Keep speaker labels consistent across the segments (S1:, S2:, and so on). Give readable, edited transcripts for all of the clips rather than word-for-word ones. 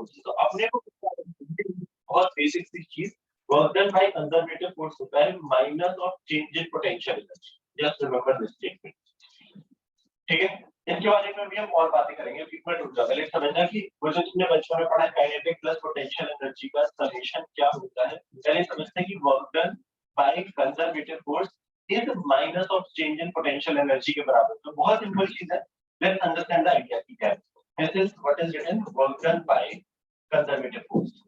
S1: Forces. तो अपने को बहुत बेसिक सी चीज, work done by conservative force होता है minus of change in potential energy. Just remember this statement, ठीक है। इसके बारे में भी हम और बातें करेंगे। फ्रीक्वेंट ऊर्जा पहले समझना कि वो जो तुमने बचपन में पढ़ा काइनेटिक प्लस पोटेंशियल एनर्जी का समेशन क्या होता है। पहले समझते हैं कि work done by conservative force is minus of change in potential energy के बराबर। तो बहुत सिंपल चीज है, लेट्स अंडरस्टैंड द आइडिया की क्या है। This is what is written work done by conservative force.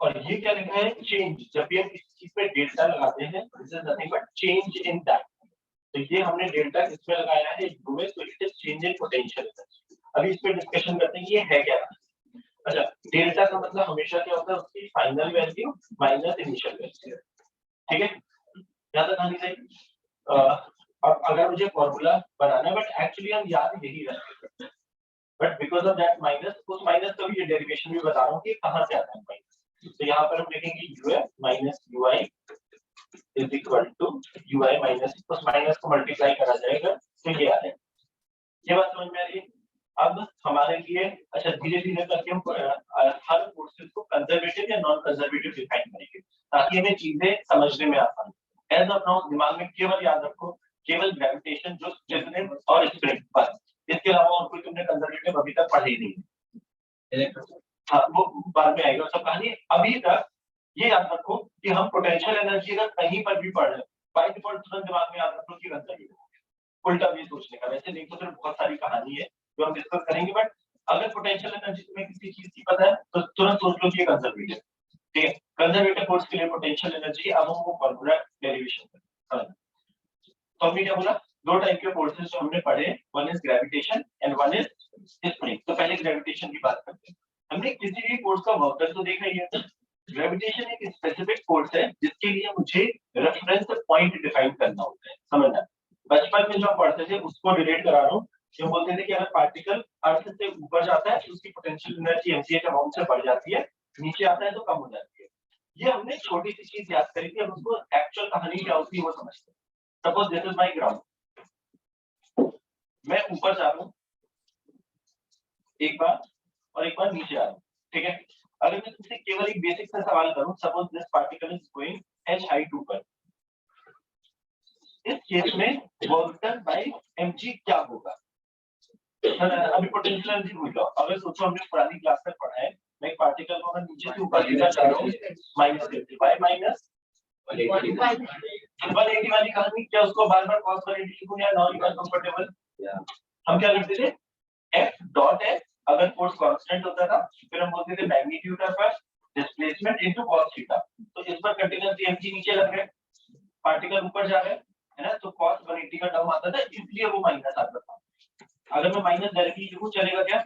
S1: और ये क्या लिखा है, चेंज। जब भी हम किसी चीज पे डेल्टा लगाते हैं, this is nothing but change in that. तो ये हमने डेल्टा किसमें लगाया है, यू में, तो it is change in potential energy. अभी इस पे डिस्कशन करते हैं ये है क्या। अच्छा, डेल्टा का मतलब हमेशा क्या होता है, उसकी final value minus initial value, ठीक है। याद रखनी चाहिए। अब अगर मुझे फॉर्मूला बनाना है, बट एक्चुअली हम याद यही रखते हैं, but because of that minus, उस माइनस का भी ये डेरिवेशन भी बता रहा हूँ कि कहाँ से आता है माइनस। तो यहाँ पर हम लिखेंगे UF minus UI is equal to UI minus, उस माइनस को मल्टीप्लाई करा जाएगा तो ये आ जाएगा। ये बात समझ में आ रही है। अब हमारे लिए अच्छा धीरे धीरे करके हम हर फोर्सेस को कंजर्वेटिव या नॉन कंजर्वेटिव डिफाइन करेंगे ताकि हमें चीजें समझने में आसान हो। एज ऑफ नाउ दिमाग में केवल याद रखो, केवल ग्रेविटेशन, जो स्टिफनेस और स्प्रिंग, बस। इसके अलावा और कोई तुमने कंजर्वेटिव अभी तक पढ़े ही नहीं। हाँ, वो बाद में आएगा सब कहानी। अभी तक ये याद रखो कि हम पोटेंशियल एनर्जी अगर कहीं पर भी पढ़ रहे हैं, बाय डिफॉल्ट तुरंत दिमाग में याद रखो कि कंजर्वेटिव। उल्टा भी सोचने का, वैसे देखो तो बहुत सारी कहानी है जो हम डिस्कस करेंगे, बट अगर पोटेंशियल एनर्जी तुम्हें किसी चीज की पता है तो तुरंत सोच लो कि कंजर्वेटिव, ठीक है। कंजर्वेटिव फोर्स के लिए पोटेंशियल एनर्जी, अब हम वो फॉर्मूला डेरिवेशन करेंगे। तो हमने क्या बोला, दो टाइप के फोर्सेस जो हमने पढ़े, one is gravitation and one is spring. तो पहले ग्रेविटेशन की बात करते हैं। हमने किसी भी फोर्स का वर्क डन तो देखा ही है। ग्रेविटेशन एक स्पेसिफिक फोर्स है जिसके लिए मुझे रेफरेंस पॉइंट डिफाइन करना होता है, समझना। बचपन में जो पढ़ते थे उसको रिलेट करा रहा हूँ। जो बोलते थे कि अगर पार्टिकल अर्थ से ऊपर जाता है तो उसकी पोटेंशियल एनर्जी mgh अमाउंट से बढ़ जाती है, नीचे आता है तो कम हो जाती है। ये हमने छोटी सी चीज याद करी थी, अब उसको एक्चुअल कहानी क्या होती है वो समझते हैं। Suppose this is my ground, मैं ऊपर जा रहा हूँ एक बार और एक बार नीचे आ रहा हूँ, ठीक है। अगर मैं तुमसे केवल एक बेसिक सा सवाल करूं, suppose this particle is going h height ऊपर, इस केस में वर्क डन बाय mg क्या होगा। अभी पोटेंशियल एनर्जी भूल जाओ। अगर सोचो हमने पुरानी क्लास में पढ़ा है, मैं एक पार्टिकल को अगर नीचे से ऊपर लेकर जा रहा हूँ माइनस माइनस 180 वाली कहानी, क्या उसको बार बार cos 180 लिखूं या नॉन कंफर्टेबल। हम क्या करते थे, f डॉट है, अगर फोर्स कांस्टेंट होता था फिर हम बोलते थे magnitude of displacement into cos theta. तो इस पर कंटीन्यूअसली mg नीचे लग गए, पार्टिकल ऊपर जा रहे है ना, तो cos 180 का टर्म आता था, इसलिए वो माइनस आता था। अगर मैं माइनस डायरेक्टली लिखूं चलेगा क्या,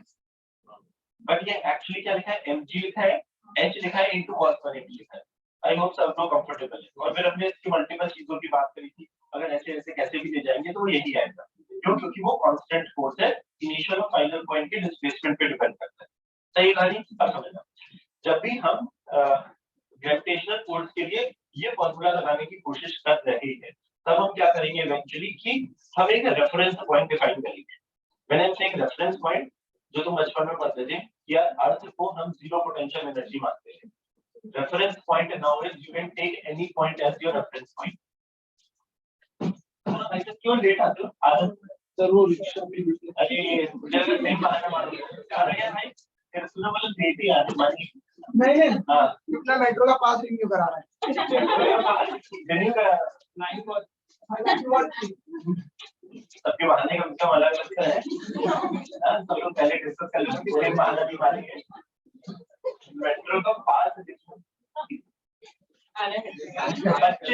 S1: बट ये एक्चुअली क्या लिखा है, mg लिखा है, h लिखा है इनटू cos 180 लिखा है। आई होप सब लोग कंफर्टेबल है। और फिर हमने इसकी मल्टीपल चीजों की बात करी थी, अगर ऐसे ऐसे कैसे भी ले जाएंगे तो वो यही आएगा। क्यों, क्योंकि वो कांस्टेंट फोर्स है, इनिशियल और फाइनल पॉइंट के डिस्प्लेसमेंट पे डिपेंड करता है। सही कहानी, अब समझना। जब भी हम ग्रेविटेशनल फोर्स के लिए ये फॉर्मूला लगाने की कोशिश कर रहे हैं, तब हम क्या करेंगे इवेंचुअली कि हम एक रेफरेंस पॉइंट डिफाइन करेंगे। मैंने एक रेफरेंस पॉइंट जो तुम बचपन में पढ़ते थे, या अर्थ को हम जीरो पोटेंशियल एनर्जी मानते हैं। Reference point now is you can take any point as your reference point. ऐसे क्यों लेट आते हो? सर वो रिक्शा भी अरे मुझे नहीं बहाना मारो। अरे यार भाई तेरे सुनो वाला लेट ही आने वाली। नहीं हां इतना मेट्रो का पास रिन्यू करा रहा है। रिन्यू करा 9 को सबके बहाने का मतलब अलग लगता है। हां सब लोग पहले डिस्कस कर लेंगे कि कोई बहाना नहीं मारेंगे। मेट्रो का पास बच्चे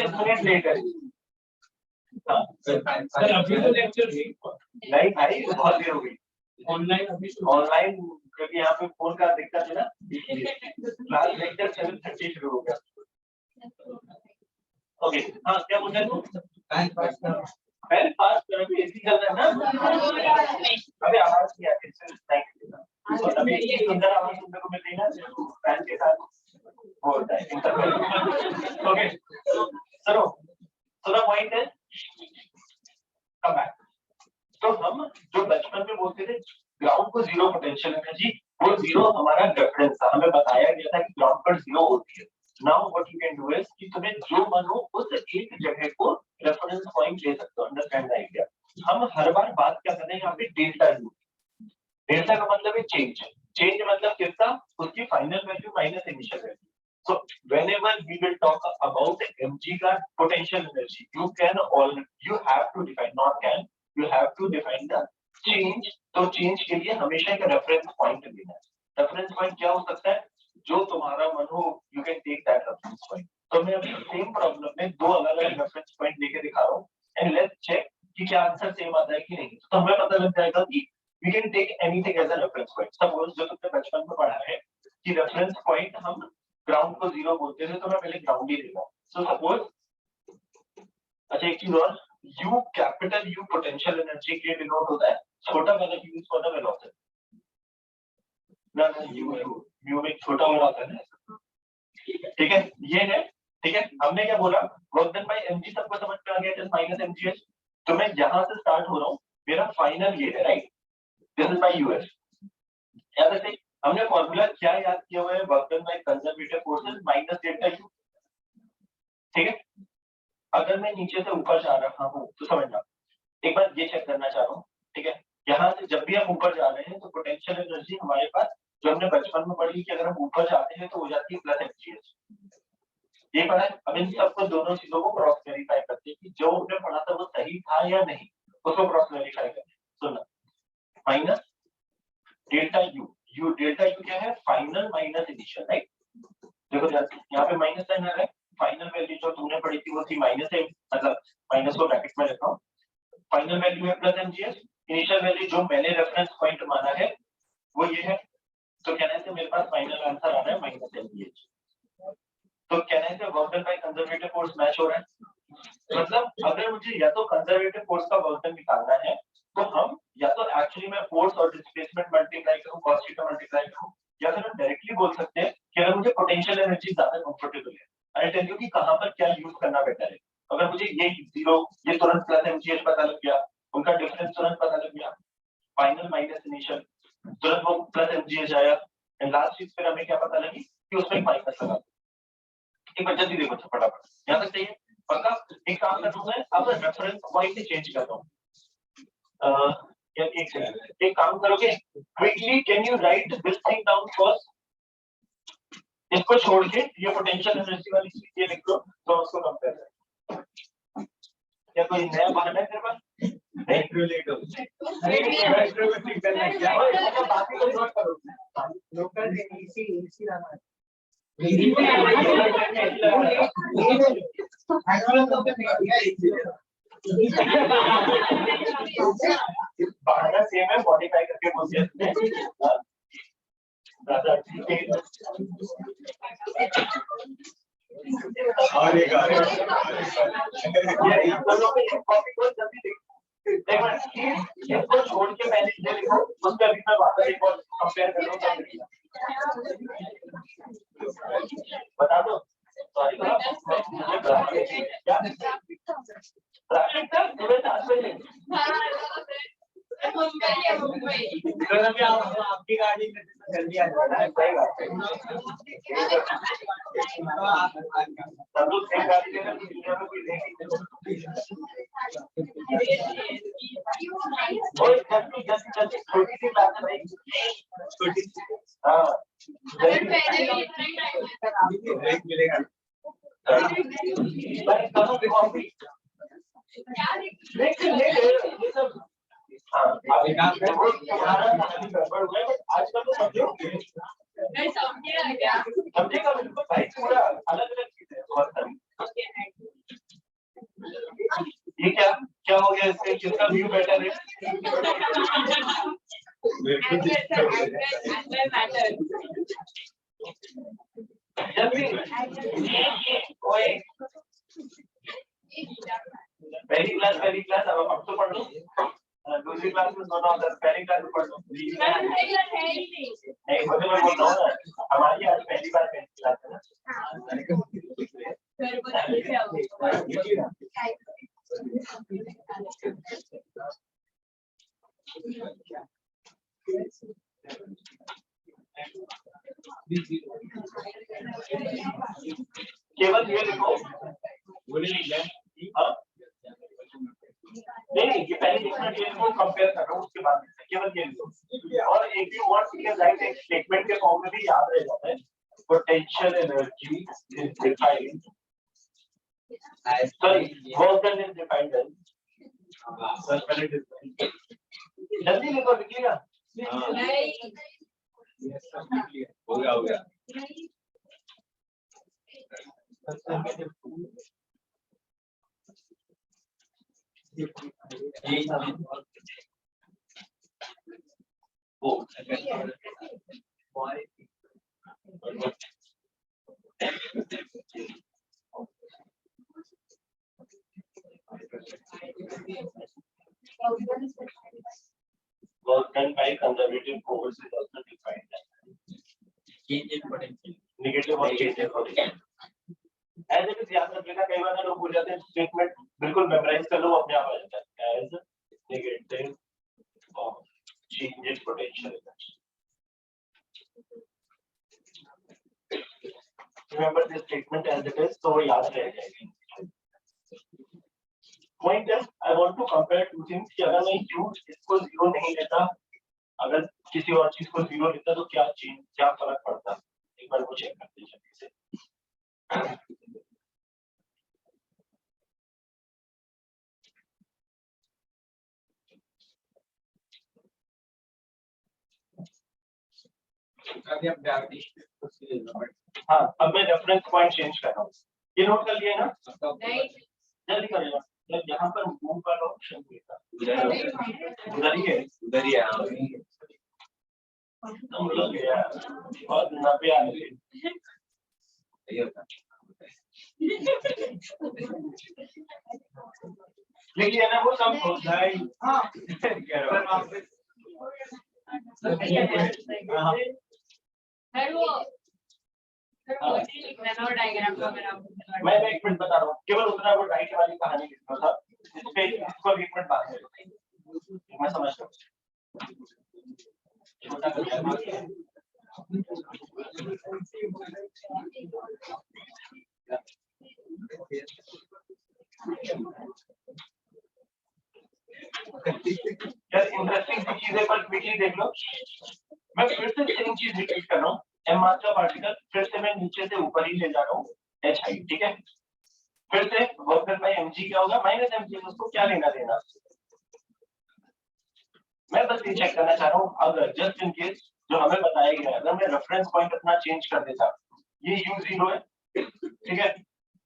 S1: मिनट लेट है। सर अभी तो लेक्चर नहीं भाई, बहुत देर हो गई। ऑनलाइन क्योंकि यहाँ पे फोन का दिक्कत है ना, क्लास लेक्चर 7:30 शुरू हो गया। ओके हाँ क्या बोल रहे थे, पहले पास करो भी ऐसी चल रहा है ना। अबे आवाज नहीं आती है, अभी ये सुंदर आवाज सुनने को मिल रही है ना फैन के साथ बोलता है। ओके चलो, so the point is come back. तो हम जो बचपन में बोलते थे ग्राउंड को जीरो पोटेंशियल एनर्जी, वो जीरो हमारा रेफरेंस था, हमें बताया गया था कि ग्राउंड पर जीरो होती है। Now what you can do is कि तुम्हें जो मन हो उस एक जगह को रेफरेंस पॉइंट ले सकते हो। Understand idea? हम हर बार बात क्या कर रहे हैं यहाँ पे, डेल्टा यू। डेल्टा का मतलब है चेंज। चेंज मतलब कितना, उसकी final value minus initial value. So whenever we will talk about mg का potential energy, you have to define, not can, you have to define the change। तो change के लिए हमेशा एक reference point लेना है। reference point क्या हो सकता है, जो तुम्हारा मन हो, you can take that reference point। तो मैं अभी सेम प्रॉब्लम में दो अलग अलग रेफरेंस पॉइंट लेके दिखा रहा हूँ, एंड लेट्स चेक कि क्या आंसर सेम आता है कि नहीं। तो हमें पता लग जाएगा कि we can take anything as a reference point। Suppose जो तुमने बचपन में पढ़ा है कि रेफरेंस पॉइंट हम ग्राउंड को जीरो बोलते थे, तो मैं पहले ग्राउंड ही लेगा। सो सपोज, अच्छा एक चीज और, you capital you potential energy के डिनोट होता है, छोटा वाला यूज फॉर द वेलोसिटी। ना यू में छोटा वाला होता है ना, ठीक है, ये है, ठीक है। हमने क्या बोला, वर्क डन बाय mg सबको समझ में आ गया, जस्ट माइनस mgh। तो मैं यहां से स्टार्ट हो रहा हूँ, मेरा फाइनल ये है, right, this is by US. याद रखिए हमने फॉर्मूला क्या याद किया हुआ है, work done by conservative forces minus delta U, ठीक है। अगर मैं नीचे से ऊपर जा रहा हूँ तो समझना, एक बार ये चेक करना चाह रहा हूँ, ठीक है। यहाँ से जब भी हम ऊपर जा रहे हैं तो पोटेंशियल एनर्जी हमारे पास, जो हमने बचपन में पढ़ी कि अगर हम ऊपर जाते हैं तो हो जाती है प्लस mgh, ये पढ़ा है। अब इन सबको दोनों चीजों को क्रॉस वेरीफाई करते हैं कि जो हमने पढ़ा था वो सही था या नहीं, उसको क्रॉस वेरीफाई करते हैं। सुनना, minus delta U delta U क्या है, फाइनल माइनस इनिशियल, राइट। देखो यहाँ पे माइनस साइन आ रहा है, फाइनल वैल्यू जो तुमने पढ़ी थी वो थी माइनस है, मतलब माइनस को ब्रैकेट में लिखा हूँ। फाइनल वैल्यू है प्लस mgh, इनिशियल वैल्यू जो मैंने रेफरेंस पॉइंट माना है वो ये है। तो कहने से मेरे पास फाइनल आंसर आ रहा है माइनस mgh। तो कहने से work done by conservative force match हो रहा है। मतलब अगर मुझे या तो कंजर्वेटिव फोर्स का वर्क डन निकालना है तो हम या तो एक्चुअली मैं फोर्स और डिस्प्लेसमेंट मल्टीप्लाई करूं, cos थीटा मल्टीप्लाई करूं, या फिर हम डायरेक्टली बोल सकते हैं कि अगर मुझे पोटेंशियल एनर्जी ज्यादा कंफर्टेबल है, आई टेल यू कि कहां पर क्या यूज करना बेटर है। अगर मुझे ये जीरो, ये तुरंत प्लस mgh पता लग गया, उनका डिफरेंस तुरंत पता लग गया, फाइनल माइनस इनिशियल तुरंत वो प्लस mgh आया, एंड लास्ट चीज फिर हमें क्या पता लगी कि उसमें माइनस लगा। एक बार जल्दी देखो फटाफट, यहाँ तक चाहिए पक्का। एक काम कर रहा हूँ मैं, अब रेफरेंस पॉइंट चेंज कर रहा हूँ। एक काम करोगे, quickly can you right this thing down first. इसको छोड़ के ये पोटेंशियल एनर्जी वाली चीज ये लिख दो, तो उसको कंपेयर करें। क्या कोई नया बहाना है तेरे पास? बाकी को नोट करो, लोकल इसी रहना है। बहाना सेम है, मॉडिफाई करके बोल दिया। और एक इसको छोड़ के पहले ये लिखो, उसके अभी मैं वापस एक बार कंपेयर कर लूँ, बता दो। सॉरी क्या आपकी गाड़ी में जल्दी आ जाएगा। सब लोग एक गाड़ी लेकर दुनिया में कोई जल्दी छोटी सी बात है, छोटी सी, हाँ मिलेगा। ये सब आजकल तो समझेगा बिल्कुल भाई, पूरा अलग अलग चीज है बहुत सारी। ये क्या क्या हो गया इससे, किसका व्यू बेटर है? पहली क्लास अब तो पढ़ लो, दूसरी क्लास में दोनों पहली क्लास में पढ़ लो। नहीं मुझे मैं बोल रहा हूँ ना, हमारी आज पहली बार पहली क्लास है ना। केवल ये लिखो नहीं, ये पहले लिखना चाहिए को कंपेयर कर रहा हूँ, उसके बाद केवल ये लिखो। और एक भी वर्ड के राइट एक स्टेटमेंट के फॉर्म में भी याद रह जाता है, potential energy is defined work done is defined जल्दी लिखो, लिखिएगा।
S2: हो गया
S1: Work done by conservative force is also defined as
S2: change in potential,
S1: negative or change in potential. ऐसे भी याद रखिएगा, कई बार लोग भूल जाते हैं, स्टेटमेंट बिल्कुल मेमोराइज कर लो, अपने आप आ जाता है एज नेगेटिव और change in potential energy. Remember this statement as it is, तो याद रह जाएगी। पॉइंट है, I want to compare two things कि अगर मैं u इसको 0 नहीं लेता, अगर किसी और चीज को 0 लेता तो क्या चेंज, क्या फर्क पड़ता, एक बार वो चेक करते हैं जल्दी से। हाँ, अब मैं रेफरेंस पॉइंट चेंज कर रहा हूँ, ये नोट कर लिया ना? जल्दी करेगा, यहाँ पर मूव का ऑप्शन उधर ही है,
S2: उधर ही है।
S1: हम लोग और 90 आ गए। देखिए ना, वो सब होता है। हाँ, मैं एक मिनट बता रहा हूँ, केवल उतना वो राइट वाली कहानी लिखना था, इस पे इसको एक मिनट बात करें, मैं समझ रहा हूँ। यार इंटरेस्टिंग चीजें पर क्विकली देख लो, मैं फिर से सेम चीज रिपीट कर रहा हूँ। एम मास का पार्टिकल फिर से मैं नीचे से ऊपर ही ले जा रहा हूँ, एच हाइट, ठीक है। फिर से वर्क डन बाय mg क्या होगा, माइनस mg, उसको क्या लेना देना। मैं बस ये चेक करना चाह रहा हूँ, अगर जस्ट इन केस जो हमें बताया गया है, अगर मैं रेफरेंस पॉइंट अपना चेंज कर देता, ये u0 है, ठीक है।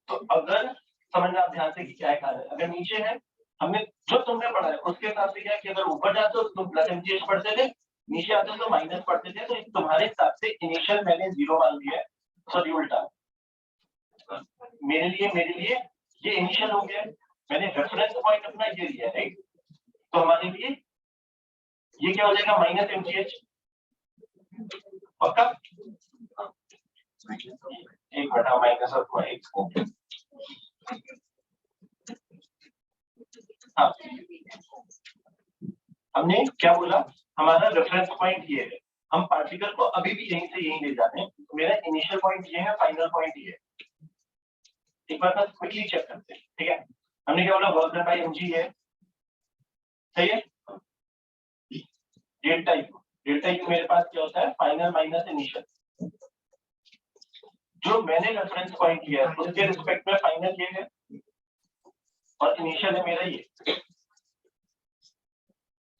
S1: तो अगर समझना आप ध्यान से कि क्या है, अगर नीचे है, हमने जो तुमने पढ़ा है उसके हिसाब से क्या कि अगर ऊपर जाते हो तो प्लस mgh पढ़ते थे, नीचे आते हो तो माइनस पढ़ते थे, तो तुम्हारे हिसाब से इनिशियल मैंने 0 मान लिया है, सॉरी उल्टा, मेरे लिए ये इनिशियल हो गया, मैंने रेफरेंस पॉइंट अपना ये लिया है, राइट। तो हमारे लिए ये क्या हो जाएगा, माइनस mgh, पक्का। एक बटा माइनस और x को, हाँ, हमने क्या बोला, हमारा रेफरेंस पॉइंट ये है, हम पार्टिकल को अभी भी यहीं से यहीं ले जाते हैं, तो मेरा इनिशियल पॉइंट ये है, फाइनल पॉइंट ये है। एक बार बस क्विकली चेक करते हैं, ठीक है। हमने क्या बोला, वर्क डन बाय mg है, सही है। डेल्टा यू मेरे पास क्या होता है, फाइनल माइनस इनिशियल। जो मैंने रेफरेंस पॉइंट लिया है उसके रिस्पेक्ट में फाइनल ये है और इनिशियल है मेरा ये।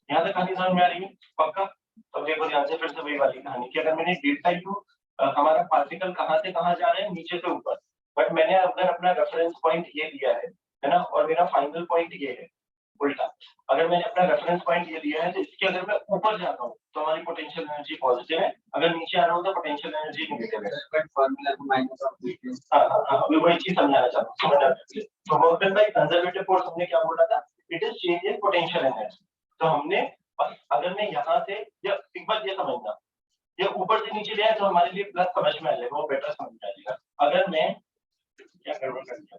S1: यहाँ तक कहानी समझ में आ रही है, पक्का। तो देखो ध्यान से, फिर से वही वाली कहानी कि अगर मैंने डेल्टा यू, हमारा पार्टिकल कहाँ से कहाँ जा रहे हैं, नीचे से ऊपर, बट मैंने अगर अपना रेफरेंस पॉइंट ये लिया है ना, और मेरा फाइनल पॉइंट ये है, उल्टा। अगर मैंने अपना रेफरेंस पॉइंट ये लिया है, तो इसके अगर मैं ऊपर जाता हूँ तो हमारी पोटेंशियल एनर्जी पॉजिटिव है, अगर नीचे आ रहा हूँ तो पोटेंशियल एनर्जी नेगेटिव है। अभी वही चीज समझाना चाहता हूँ। तो work done by conservative force हमने क्या बोला था, it is change in potential energy. तो हमने, अगर मैं यहाँ से, या एक बार ये समझना, ये ऊपर से नीचे ले आए तो हमारे लिए प्लस समझ में आ जाएगा, वो बेटर समझ में आ जाएगा। अगर मैं क्या गड़बड़ कर दिया,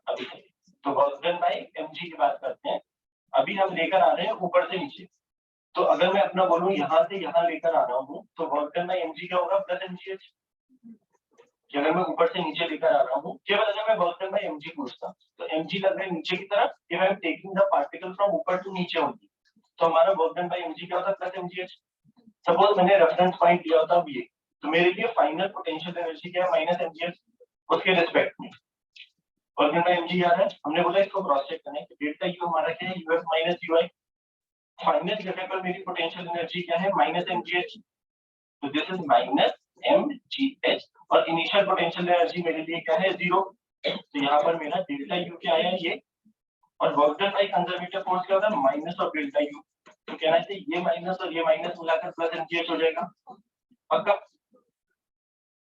S1: अभी तो वर्क mg की बात करते हैं, अभी हम लेकर आ रहे हैं ऊपर से नीचे, तो अगर मैं अपना बोलूं यहाँ से यहाँ लेकर आ रहा हूँ तो वर्क डन बाय mg क्या होगा प्लस mgh। कि अगर मैं ऊपर से नीचे लेकर आ रहा हूँ, केवल अगर मैं वर्क डन बाय mg पूछता तो mg लग रहा है नीचे की तरफ, if I am taking the particle from ऊपर टू नीचे होगी तो हमारा वर्क डन बाय mg क्या होता प्लस mgh। सपोज मैंने रेफरेंस पॉइंट लिया होता ये, तो मेरे लिए फाइनल पोटेंशियल एनर्जी क्या है माइनस mgh, उसके रिस्पेक्ट में वर्क डन बाय mg याद है, हमने बोला इसको क्रॉस चेक करना है कि डेल्टा यू हमारा क्या है uf माइनस ui, फाइनल जगह पर मेरी पोटेंशियल एनर्जी क्या है माइनस mgh, तो दिस इज माइनस mgh और इनिशियल पोटेंशियल एनर्जी मेरे लिए क्या है 0, तो यहाँ पर मेरा डेल्टा यू क्या आया ये, और work done by conservative force क्या होता है माइनस ऑफ डेल्टा यू, तो कहना है ये माइनस और ये माइनस मिलाकर प्लस mgh हो जाएगा। पक्का?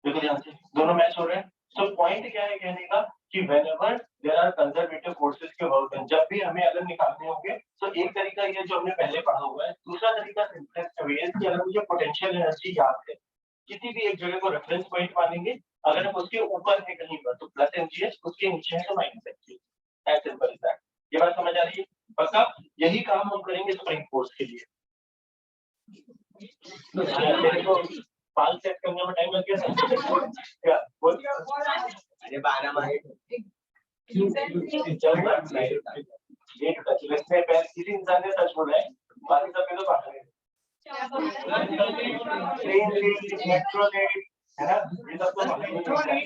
S1: देखो ध्यान से दोनों मैच हो रहे हैं। सो पॉइंट क्या है कहने का कि whenever there are conservative forces के वर्क डन, जब भी हमें अगर निकालने होंगे तो एक तरीका ये जो हमने पहले पढ़ा हुआ है, दूसरा तरीका सिंपलेक्स वे है कि अगर मुझे पोटेंशियल एनर्जी याद है किसी भी एक जगह को रेफरेंस पॉइंट मानेंगे, अगर हम उसके ऊपर है कहीं पर तो प्लस mgh, उसके नीचे है तो minus mgh, as simple as that. ये बात समझ आ रही है? पक्का? यही काम हम करेंगे स्प्रिंग फोर्स के लिए। मेरे को पाल सेट करने में टाइम लग गया क्या बोल?
S2: अरे 12 मिनट
S1: एक टच इसमें पहले किसी इंसान ने टच बोला है, बाकी सब में तो बाहर है। ट्रेन मेट्रो है ना, ये सब तो बाहर है।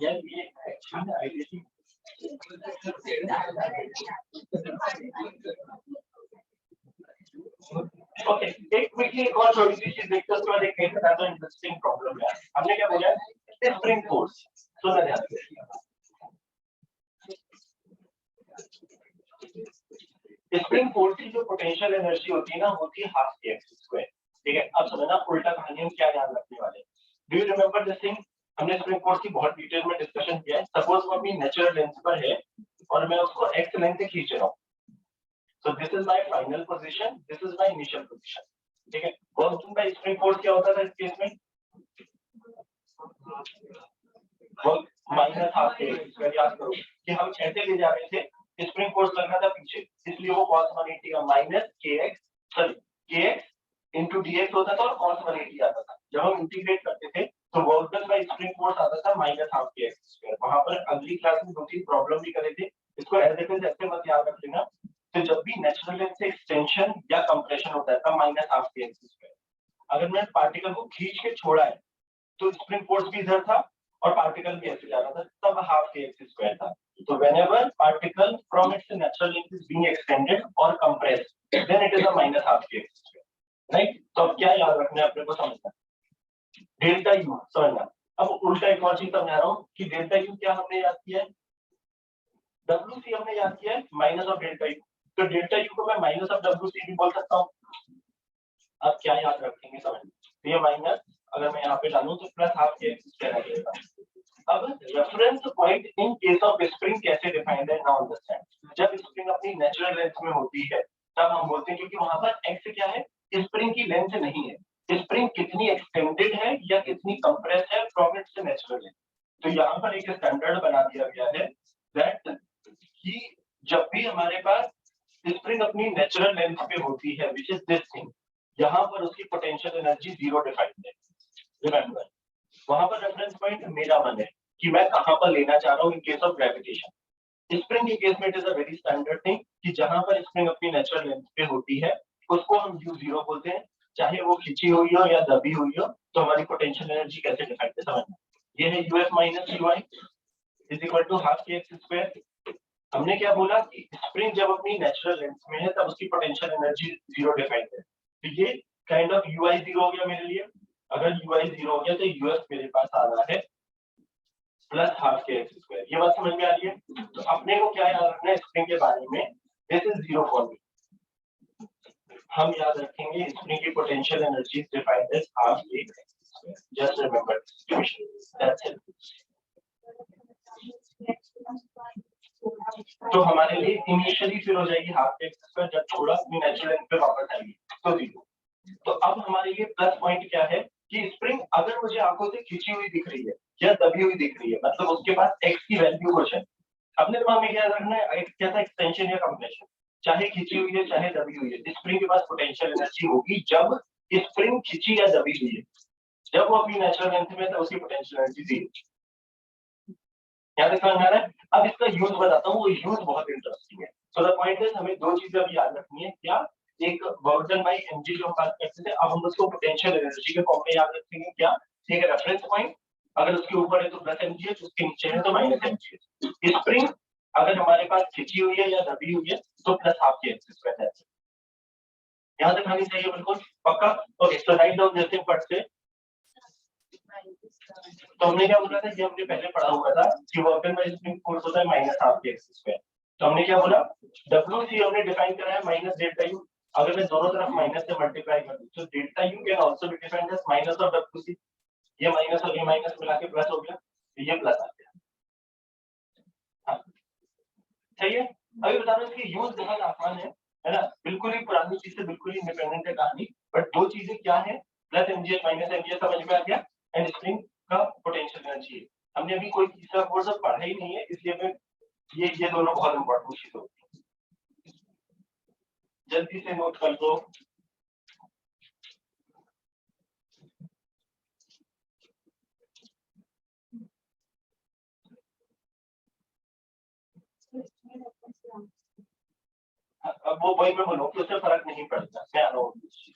S1: ये एक्चुअली आइडेंटिटी ओके, एक क्विकली एक और छोटी सी चीज देखते हैं, उसके बाद एक केस बताता हूं इंटरेस्टिंग प्रॉब्लम है। हमने क्या बोला स्प्रिंग फोर्स, सुना ध्यान से। स्प्रिंग फोर्स की जो पोटेंशियल एनर्जी होती है ना, होती है हाफ के एक्स स्क्वायर। ठीक है, अब समझना उल्टा कहानी हम क्या ध्यान रखने वाले हैं। Do you remember this thing? हमने स्प्रिंग फोर्स की बहुत डिटेल में डिस्कशन किया है। सपोज वो अपनी नेचुरल लेंथ पर है और मैं उसको एक्स लेंथ से खींच रहा हूँ, so this is my final position, this is my initial position। ठीक है, work done bye spring force क्या होता था इस केस में? वर्क माइनस हाफ के स्क्वायर। याद करो कि हम ऐसे ले जा रहे थे, स्प्रिंग फोर्स लगना था पीछे, इसलिए वो cos 180 का minus kx sorry kx into dx होता था और cos 180 आता था। जब हम इंटीग्रेट करते थे तो work done bye spring force आता था माइनस हाफ के एक्स स्क्वायर। वहां पर अगली क्लास में 2-3 प्रॉब्लम भी करे थे, इसको एज इट इज ऐसे मत याद रख लेना। तो जब भी नेचुरल लेंथ से एक्सटेंशन या कंप्रेशन होता है तब माइनस हाफ के एक्स स्क्वायर। अगर मैं पार्टिकल को खींच के छोड़ा है तो स्प्रिंग फोर्स भी इधर था और पार्टिकल भी ऐसे जा रहा था, तब हाफ के एक्स स्क्वायर था। तो whenever particle from its natural length is being extended or compressed, then it is a minus half k x square, right? तो अब क्या याद रखना है अपने को समझना, डेल्टा यू समझना। अब उल्टा एक और चीज समझा रहा हूँ कि डेल्टा यू क्या हमने याद किया है, डब्ल्यू सी हमने याद किया है माइनस ऑफ डेल्टा यू, तो डेल्टा यू को मैं माइनस ऑफ डब्ल्यू सी भी बोल सकता हूँ। अब क्या याद रखेंगे समझ, तो ये माइनस अगर मैं यहाँ पे डालूं तो प्लस हाफ के एक्स स्क्वायर आ जाएगा। अब reference point in case of spring कैसे डिफाइंड है नाउ अंडरस्टैंड। जब स्प्रिंग अपनी नेचुरल लेंथ में होती है तब हम बोलते हैं, क्योंकि वहां पर एक्स क्या है, स्प्रिंग की लेंथ नहीं है, स्प्रिंग कितनी एक्सटेंडेड है या कितनी कंप्रेस है फ्रॉम इट्स नेचुरल लेंथ। तो यहाँ पर एक स्टैंडर्ड बना दिया गया है दैट कि जब भी हमारे पास स्प्रिंग अपनी नेचुरल लेंथ पे होती है विच इज दिस थिंग, यहाँ पर उसकी पोटेंशियल एनर्जी 0 डिफाइंड है। रिमेंबर वहां पर रेफरेंस पॉइंट मेरा मन है कि मैं कहां पर लेना चाह रहा हूं in case of gravitation. Spring के केस में it is a very standard thing कि जहां पर स्प्रिंग अपनी नेचुरल लेंथ पे होती है उसको हम u0 बोलते हैं, चाहे वो खींची हुई हो या दबी हुई हो। तो हमारी पोटेंशियल एनर्जी कैसे डिफाइन है समझना, ये है uf minus ui is equal to half के एक्स स्क्वायर। हमने क्या बोला कि स्प्रिंग जब अपनी नेचुरल लेंथ में है तब उसकी पोटेंशियल एनर्जी 0 डिफाइन है। तो ये काइंड ऑफ ui 0 हो गया मेरे लिए। अगर ui 0 हो गया तो uf मेरे पास आ रहा है प्लस हाफ के एक्स स्क्वायर। ये बात समझ में आ रही है? तो अपने को क्या याद रखना है स्प्रिंग के बारे में, दिस इज 0 फॉर मी। हम याद रखेंगे स्प्रिंग की potential energy defined as half के x square. Just remember that's it. तो हमारे लिए इनिशियली फिर हो जाएगी हाफ के एक्स स्क्वायर, जब थोड़ा अपनी नेचुरल लेंथ पे वापस आएगी तो 0। तो अब प्लस पॉइंट क्या है कि स्प्रिंग अगर मुझे आंखों से खींची हुई दिख रही है या दबी हुई दिख रही है, मतलब उसके पास एक्स की वैल्यू कुछ है, अपने दिमाग में क्या रखना है, एक्स क्या था, एक्सटेंशन या कंप्रेशन, चाहे खींची हुई है चाहे दबी हुई है, स्प्रिंग के पास पोटेंशियल एनर्जी होगी जब स्प्रिंग खींची या दबी हुई है। जब वो अपनी नेचुरल लेंथ में है तो उसकी पोटेंशियल एनर्जी दी। याद रखना है। अब इसका यूज बताता हूँ, वो यूज बहुत इंटरेस्टिंग है। सो द पॉइंट इज हमें दो चीजें अभी याद रखनी है। क्या? एक वर्क डन बाय एमजी जो हम बात करते थे, अब हम उसको पोटेंशियल एनर्जी के फॉर्म में याद रखेंगे। क्या? ठीक है, रेफरेंस पॉइंट अगर उसके ऊपर है तो प्लस एमजी है, उसके नीचे है तो माइनस एमजी है। स्प्रिंग अगर हमारे पास खिंची हुई है या दबी हुई है तो प्लस हाफ की एक्सिस पे है। याद रखनी चाहिए बिल्कुल पक्का। Okay, so write down this thing first से। तो हमने क्या बोला था, ये हमने पहले पढ़ा हुआ था कि work done bye spring force होता है माइनस हाफ के एक्सिस पे। तो हमने क्या बोला, डब्ल्यू सी हमने डिफाइन करा है माइनस डेल्टा यू। अगर मैं दोनों तरफ माइनस से मल्टीप्लाई कर दूं तो delta u can also be defined as minus of W C. ये माइनस और ये माइनस मिला के प्लस हो गया, तो ये प्लस आ गया। हाँ, सही है। अभी बता रहा हूँ इसकी यूज बहुत आसान है ना, बिल्कुल ही पुरानी चीज से बिल्कुल ही इंडिपेंडेंट है कहानी। बट दो चीजें क्या है, प्लस एमजीएस माइनस एमजीएस समझ में आ गया, एंड स्प्रिंग का पोटेंशियल एनर्जी है। हमने अभी कोई तीसरा कोर्स पढ़ा ही नहीं है, इसलिए मैं ये दोनों बहुत इंपॉर्टेंट चीज होती है, जल्दी से नोट कर दो। अब वो वही मैं बोलूँ कि उससे फर्क नहीं पड़ता, मैं आ रहा हूँ इस चीज।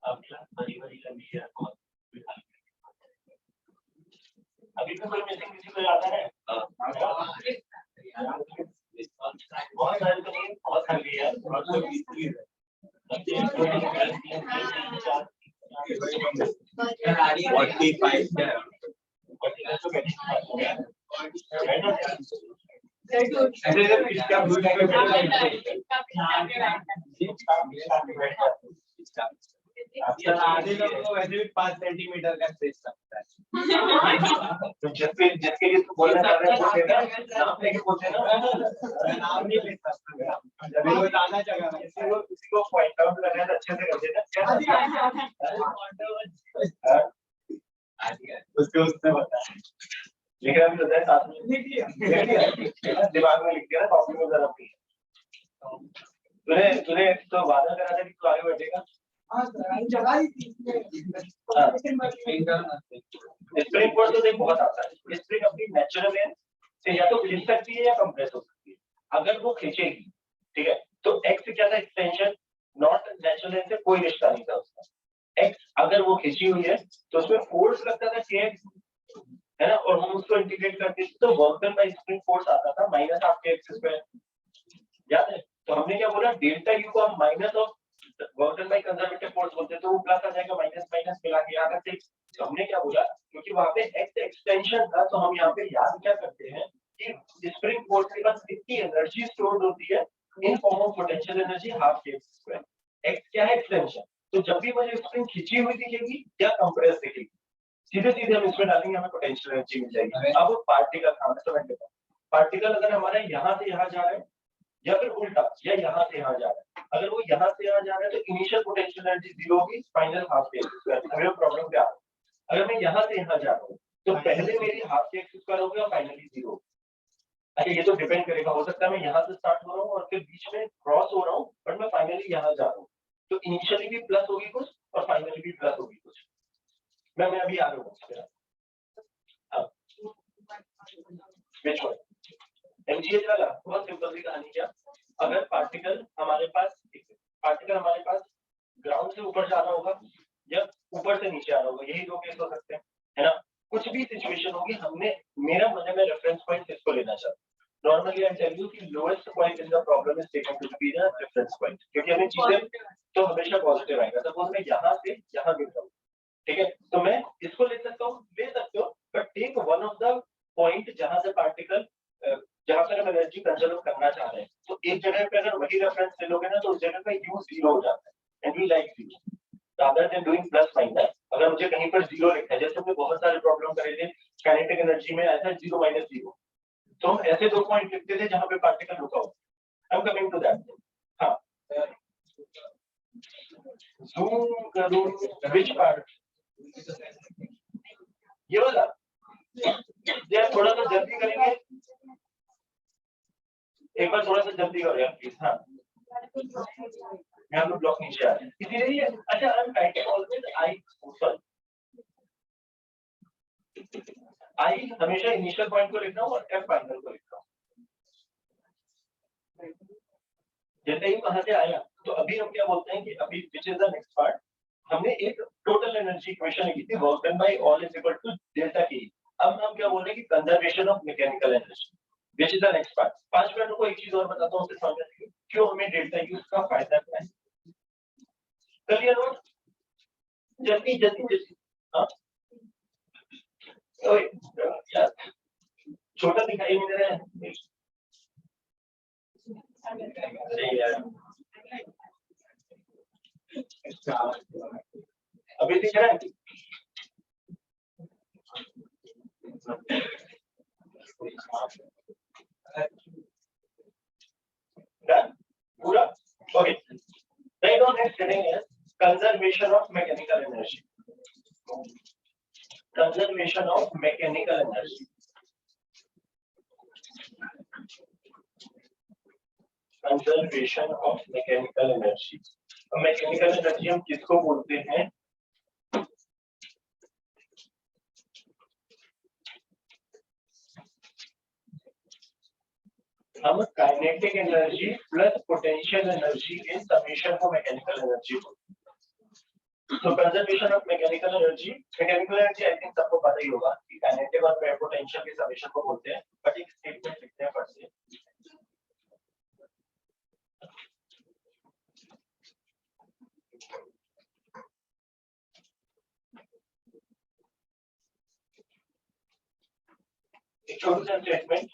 S1: अब क्लास बड़ी बड़ी लगी है, अभी भी कोई मिसिंग किसी को याद है? बहुत सारी तो नहीं, बहुत सारी है। 45
S2: आधे लोगों को वैसे भी 5 सेंटीमीटर का स्पेस लगता है।
S1: तो जिसके लिए तो बोलना चाह रहे हैं नाम लेके पूछे ना,
S2: नाम नहीं ले सकता, जब वो ज्यादा जगह
S1: किसी को पॉइंट आउट करना है अच्छे से कर देना। उसके बता, लेकिन अभी होता है साथ में दिमाग में लिख दिया ना, कॉपी में जरा तुझे तो वादा करा था कि तू आगे बढ़ेगा। स्प्रिंग फोर्स तो देख बहुत आता है। स्प्रिंग अपनी नेचुरल है से या तो खींच सकती है या कंप्रेस हो सकती है। अगर वो खींचेगी, ठीक है, तो एक्स क्या था, एक्सटेंशन, नॉट नेचुरल से कोई रिश्ता नहीं था उसका। एक्स अगर वो खींची हुई है तो उसमें फोर्स लगता था kx, है ना, और हम उसको इंटीग्रेट करते थे तो work done bye spring force आता था माइनस हाफ के एक्स स्क्वायर। याद है? तो हमने क्या बोला, डेल्टा यू को हम minus of work done by conservative force बोलते हैं, तो वो प्लस आ जाएगा, माइनस माइनस मिला के यहाँ तक। तो हमने क्या बोला, क्योंकि वहां पे एक्स एक्सटेंशन था, तो हम यहाँ पे याद क्या करते हैं कि स्प्रिंग फोर्स के पास कितनी एनर्जी स्टोर्ड होती है in form of potential energy half के एक्स स्क्वायर। एक्स क्या है, एक्सटेंशन। तो जब भी मुझे स्प्रिंग खींची हुई दिखेगी या कंप्रेस दिखेगी, सीधे सीधे हम इसमें डालेंगे, हमें पोटेंशियल एनर्जी मिल जाएगी। अब पार्टिकल काम है, पार्टिकल अगर हमारा यहाँ से यहाँ जा रहा है या फिर उल्टा या यहाँ से यहाँ जा रहा है, अगर वो यहाँ से यहाँ जा रहा है तो इनिशियल पोटेंशियल एनर्जी जीरो होगी, फाइनल हाफ के एक्स स्क्वायर। प्रॉब्लम क्या है, अगर मैं यहाँ से यहाँ जा रहा हूँ तो पहले मेरी हाफ के एक्स स्क्वायर होगी और फाइनली जीरो। अच्छा, ये तो डिपेंड करेगा, हो सकता है मैं यहाँ से स्टार्ट हो रहा हूँ और फिर बीच में क्रॉस हो रहा हूँ, बट मैं फाइनली यहाँ जा रहा हूँ, तो इनिशियली भी प्लस होगी कुछ और फाइनली भी प्लस होगी कुछ। मैं अभी आ रहा हूँ एमजीएच वाला। बहुत सिंपल सी कहानी। क्या, अगर पार्टिकल हमारे पास ग्राउंड से ऊपर जा रहा होगा या ऊपर से नीचे आ रहा होगा, यही दो केस हो सकते हैं, है ना। कुछ भी सिचुएशन होगी, मेरा मन में रेफरेंस पॉइंट इसको लेना चाहता हूँ। नॉर्मली आई टेल यू कि lowest point in the problem is taken to be the reference point, क्योंकि हमें चीजें तो हमेशा पॉजिटिव आएगा। सपोज मैं यहाँ से यहाँ गिर रहा हूँ, ठीक है, तो मैं इसको ले सकते हो, but take one of the point जहां से पार्टिकल, जहां पर हम एनर्जी कंजर्व करना चाह रहे हैं, तो एक जगह पे अगर वही रेफरेंस ले लोगे ना तो उस जगह पे यू जीरो हो जाता है, and we like zero. rather than doing plus minus, अगर मुझे कहीं पर जीरो लिखना है, जैसे हमने बहुत सारे प्रॉब्लम करे थे काइनेटिक एनर्जी में, आया था जीरो माइनस जीरो, तो हम ऐसे दो पॉइंट लिखते थे जहां पे पार्टिकल रुका हो। I am coming to that. हाँ, जूम करूं विच पार्ट, ये वाला, यार थोड़ा सा जल्दी करेंगे, एक बार थोड़ा सा जल्दी करो यार प्लीज। हाँ, यहाँ पे ब्लॉक नीचे आ रहा है इसीलिए ये, अच्छा I am writing always I, sorry I हमेशा इनिशियल पॉइंट को लिखना हूँ और एफ फाइनल को लिखना हूँ। जैसे ही वहां से आया तो अभी हम क्या बोलते हैं कि अभी which is the next part, हमने एक टोटल एनर्जी इक्वेशन लिखी थी, work done by all is equal to delta K. अब हम क्या बोल रहे हैं कि conservation of mechanical energy, which is the next part. 5 minute को एक चीज और बताता हूँ, उसे समझने के लिए क्यों हमें डेल्टा यू का फायदा क्या है। क्लियर नोट, जल्दी जल्दी जल्दी। हाँ यार छोटा दिखाई नहीं दे रहा है। सही है, अभी दिख रहा है। पूरा okay. Right on next heading is conservation of mechanical energy. Conservation of mechanical energy. Conservation of mechanical energy. Mechanical energy हम किसको बोलते हैं? हम kinetic energy plus potential energy in summation को मैकेनिकल एनर्जी बोलते हैं। तो conservation of mechanical energy, mechanical energy I think सबको पता ही होगा कि काइनेटिक और पोटेंशियल के समेशन को बोलते हैं, बट एक स्टेटमेंट लिखते हैं फट से। एक छोटा सा statement,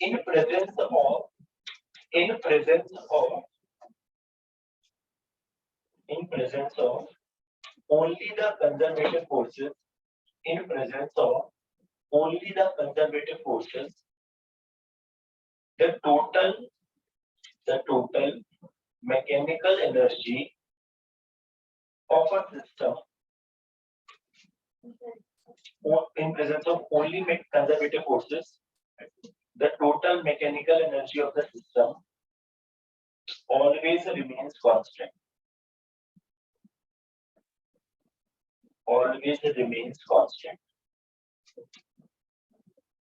S1: in presence of only the conservative forces, in presence of only the conservative forces, the total mechanical energy of a system, in presence of only conservative forces, the total mechanical energy of the system always remains constant. Always remains constant.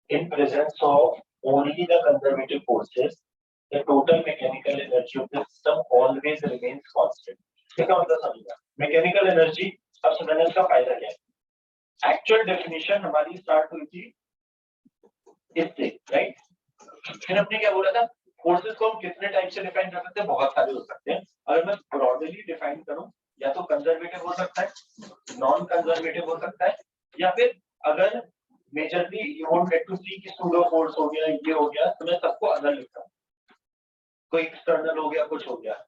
S1: In presence of only the conservative forces, the total mechanical energy of the system always remains constant. क्या मतलब समझिएगा? Mechanical energy, अब समझने का फायदा क्या है? Actual definition हमारी स्टार्ट हुई थी इससे, राइट? फिर हमने क्या बोला था? फोर्सेस को हम कितने टाइप से डिफाइन कर सकते हैं? बहुत सारे हो सकते हैं। अगर मैं ब्रॉडली डिफाइन करूं, या तो कंजर्वेटिव हो सकता है, नॉन कंजर्वेटिव हो सकता है, या फिर अगर majorly you want get to see कि सूडो फोर्स हो गया, ये हो गया, तो मैं सबको अदर लिखता हूं। कोई एक्सटर्नल हो गया, कुछ हो गया।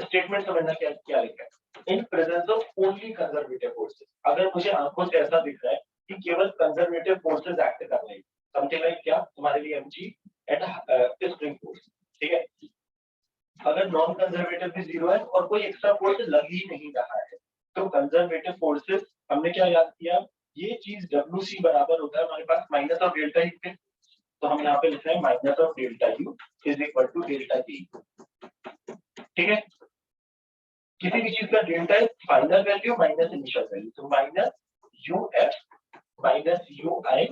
S1: स्टेटमेंट समझना क्या क्या लिखा है? In presence of only conservative forces. अगर मुझे आंखों से ऐसा दिख रहा है कि केवल कंजर्वेटिव फोर्सेस एक्ट कर रहे हैं, समथिंग लाइक क्या तुम्हारे लिए mg एट स्प्रिंग फोर्स, ठीक है? अगर नॉन कंजर्वेटिव भी जीरो है और कोई एक्स्ट्रा फोर्स लग ही नहीं रहा है, तो कंजर्वेटिव फोर्सेस हमने क्या याद किया? ये चीज WC बराबर होता है हमारे पास माइनस ऑफ डेल्टा यू के, तो हम यहाँ पे लिख रहे हैं minus of delta U is equal to delta T, ठीक है? किसी भी चीज का डेल्टा है final value minus initial value, तो minus U F minus U I,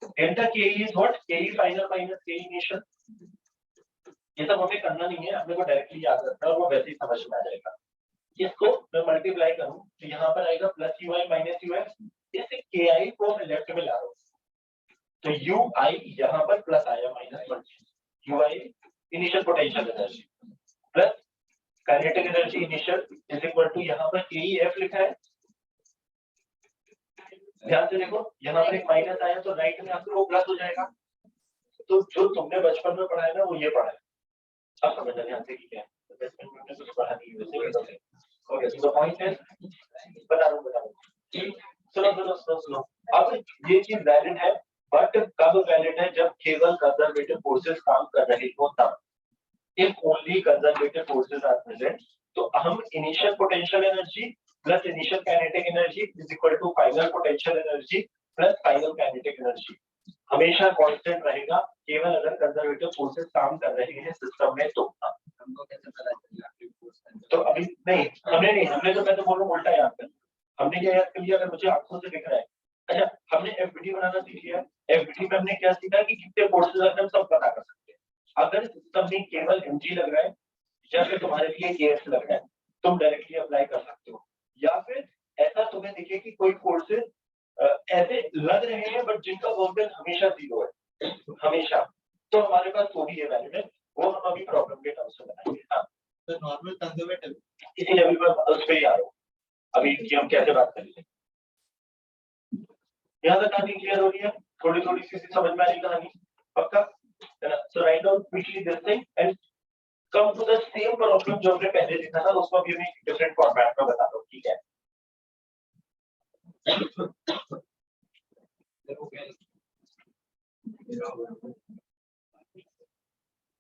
S1: delta K is what? K final minus K initial. ये सब हमें करना नहीं है, अपने को डायरेक्टली याद रखना है और वो वैसे ही समझ में आ जाएगा। इसको मैं मल्टीप्लाई करूं तो यहाँ पर आएगा plus you I minus U F, इससे के आई को मैं लेफ्ट में ला रहा हूँ, तो यू आई यहाँ पर प्लस आया minus U I initial potential energy plus kinetic energy initial is equal to यहाँ पर के एफ लिखा है। ध्यान से देखो, यहाँ पर एक माइनस आया तो राइट में आपको वो प्लस हो जाएगा। तो जो तुमने बचपन में पढ़ा है ना, वो ये पढ़ा है। अब समझना ध्यान से कि क्या है, बचपन में कुछ पढ़ा नहीं है। Okay, so the point is चीज वैलिड है, बट कब वैलिड है? जब केवल कंजर्वेटिव फोर्सेस काम कर रहे हो तब। If only conservative forces are present, तो हम initial potential energy plus initial kinetic energy is equal to final potential energy plus final kinetic energy हमेशा कांस्टेंट रहेगा, केवल अगर कंजर्वेटिव फोर्सेस काम कर रहे हैं सिस्टम में तो।
S2: हमको कैसे पता चलेगा?
S1: तो अभी नहीं, हमने तो मैं तो बोल रहा हूँ उल्टा याद कर। हमने क्या याद कर लिया? अगर मुझे आंखों से दिख रहा है, अच्छा हमने एफबीटी बनाना सीख लिया। एफबीटी में हमने क्या सीखा कि कितने फोर्सेस हैं हम सब पता कर सकते हैं। अगर सिस्टम में केवल mg लग रहा है या फिर तुम्हारे लिए kf लग रहा है, तुम डायरेक्टली अप्लाई कर सकते हो। या फिर ऐसा तुम्हें दिखे कि कोई फोर्सेस ऐसे लग रहे हैं बट जिनका वर्क डन हमेशा 0 है, हमेशा, तो हमारे पास वो भी है वैलिड, वो हम अभी प्रॉब्लम के टर्म्स में बनाएंगे। हाँ,
S2: तो नॉर्मल कंजर्वेटिव
S1: इसी लेवल पर उस पे ही आ रहा हूँ अभी कि हम कैसे बात करेंगे। यहाँ तक कहानी क्लियर हो रही है? थोड़ी थोड़ी सी समझ में आ रही कहानी? पक्का? So write down quickly this thing and come to the same problem जो हमने पहले देखा था, उसको भी मैं डिफरेंट फॉर्मेट में बताता हूँ, ठीक है?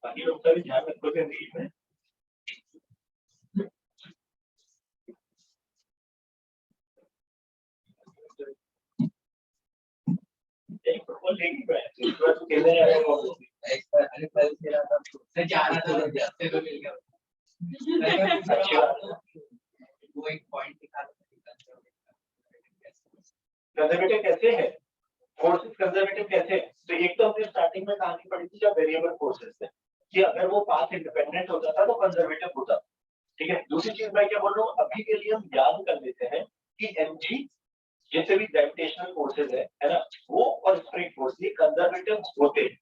S1: बाकी लोग का भी ध्यान रखो में। कंजर्वेटिव कैसे है? फोर्सेस कंजर्वेटिव कैसे है? तो एक तो हमने स्टार्टिंग में कहानी पढ़ी थी जब वेरिएबल फोर्सेस थे कि अगर वो पाथ इंडिपेंडेंट होता था तो कंजर्वेटिव होता, ठीक है? दूसरी चीज मैं क्या बोल रहा हूँ, अभी के लिए हम याद कर लेते हैं कि mg जैसे भी ग्रेविटेशनल फोर्सेस है ना, वो और स्प्रिंग फोर्स ये कंजर्वेटिव होते हैं,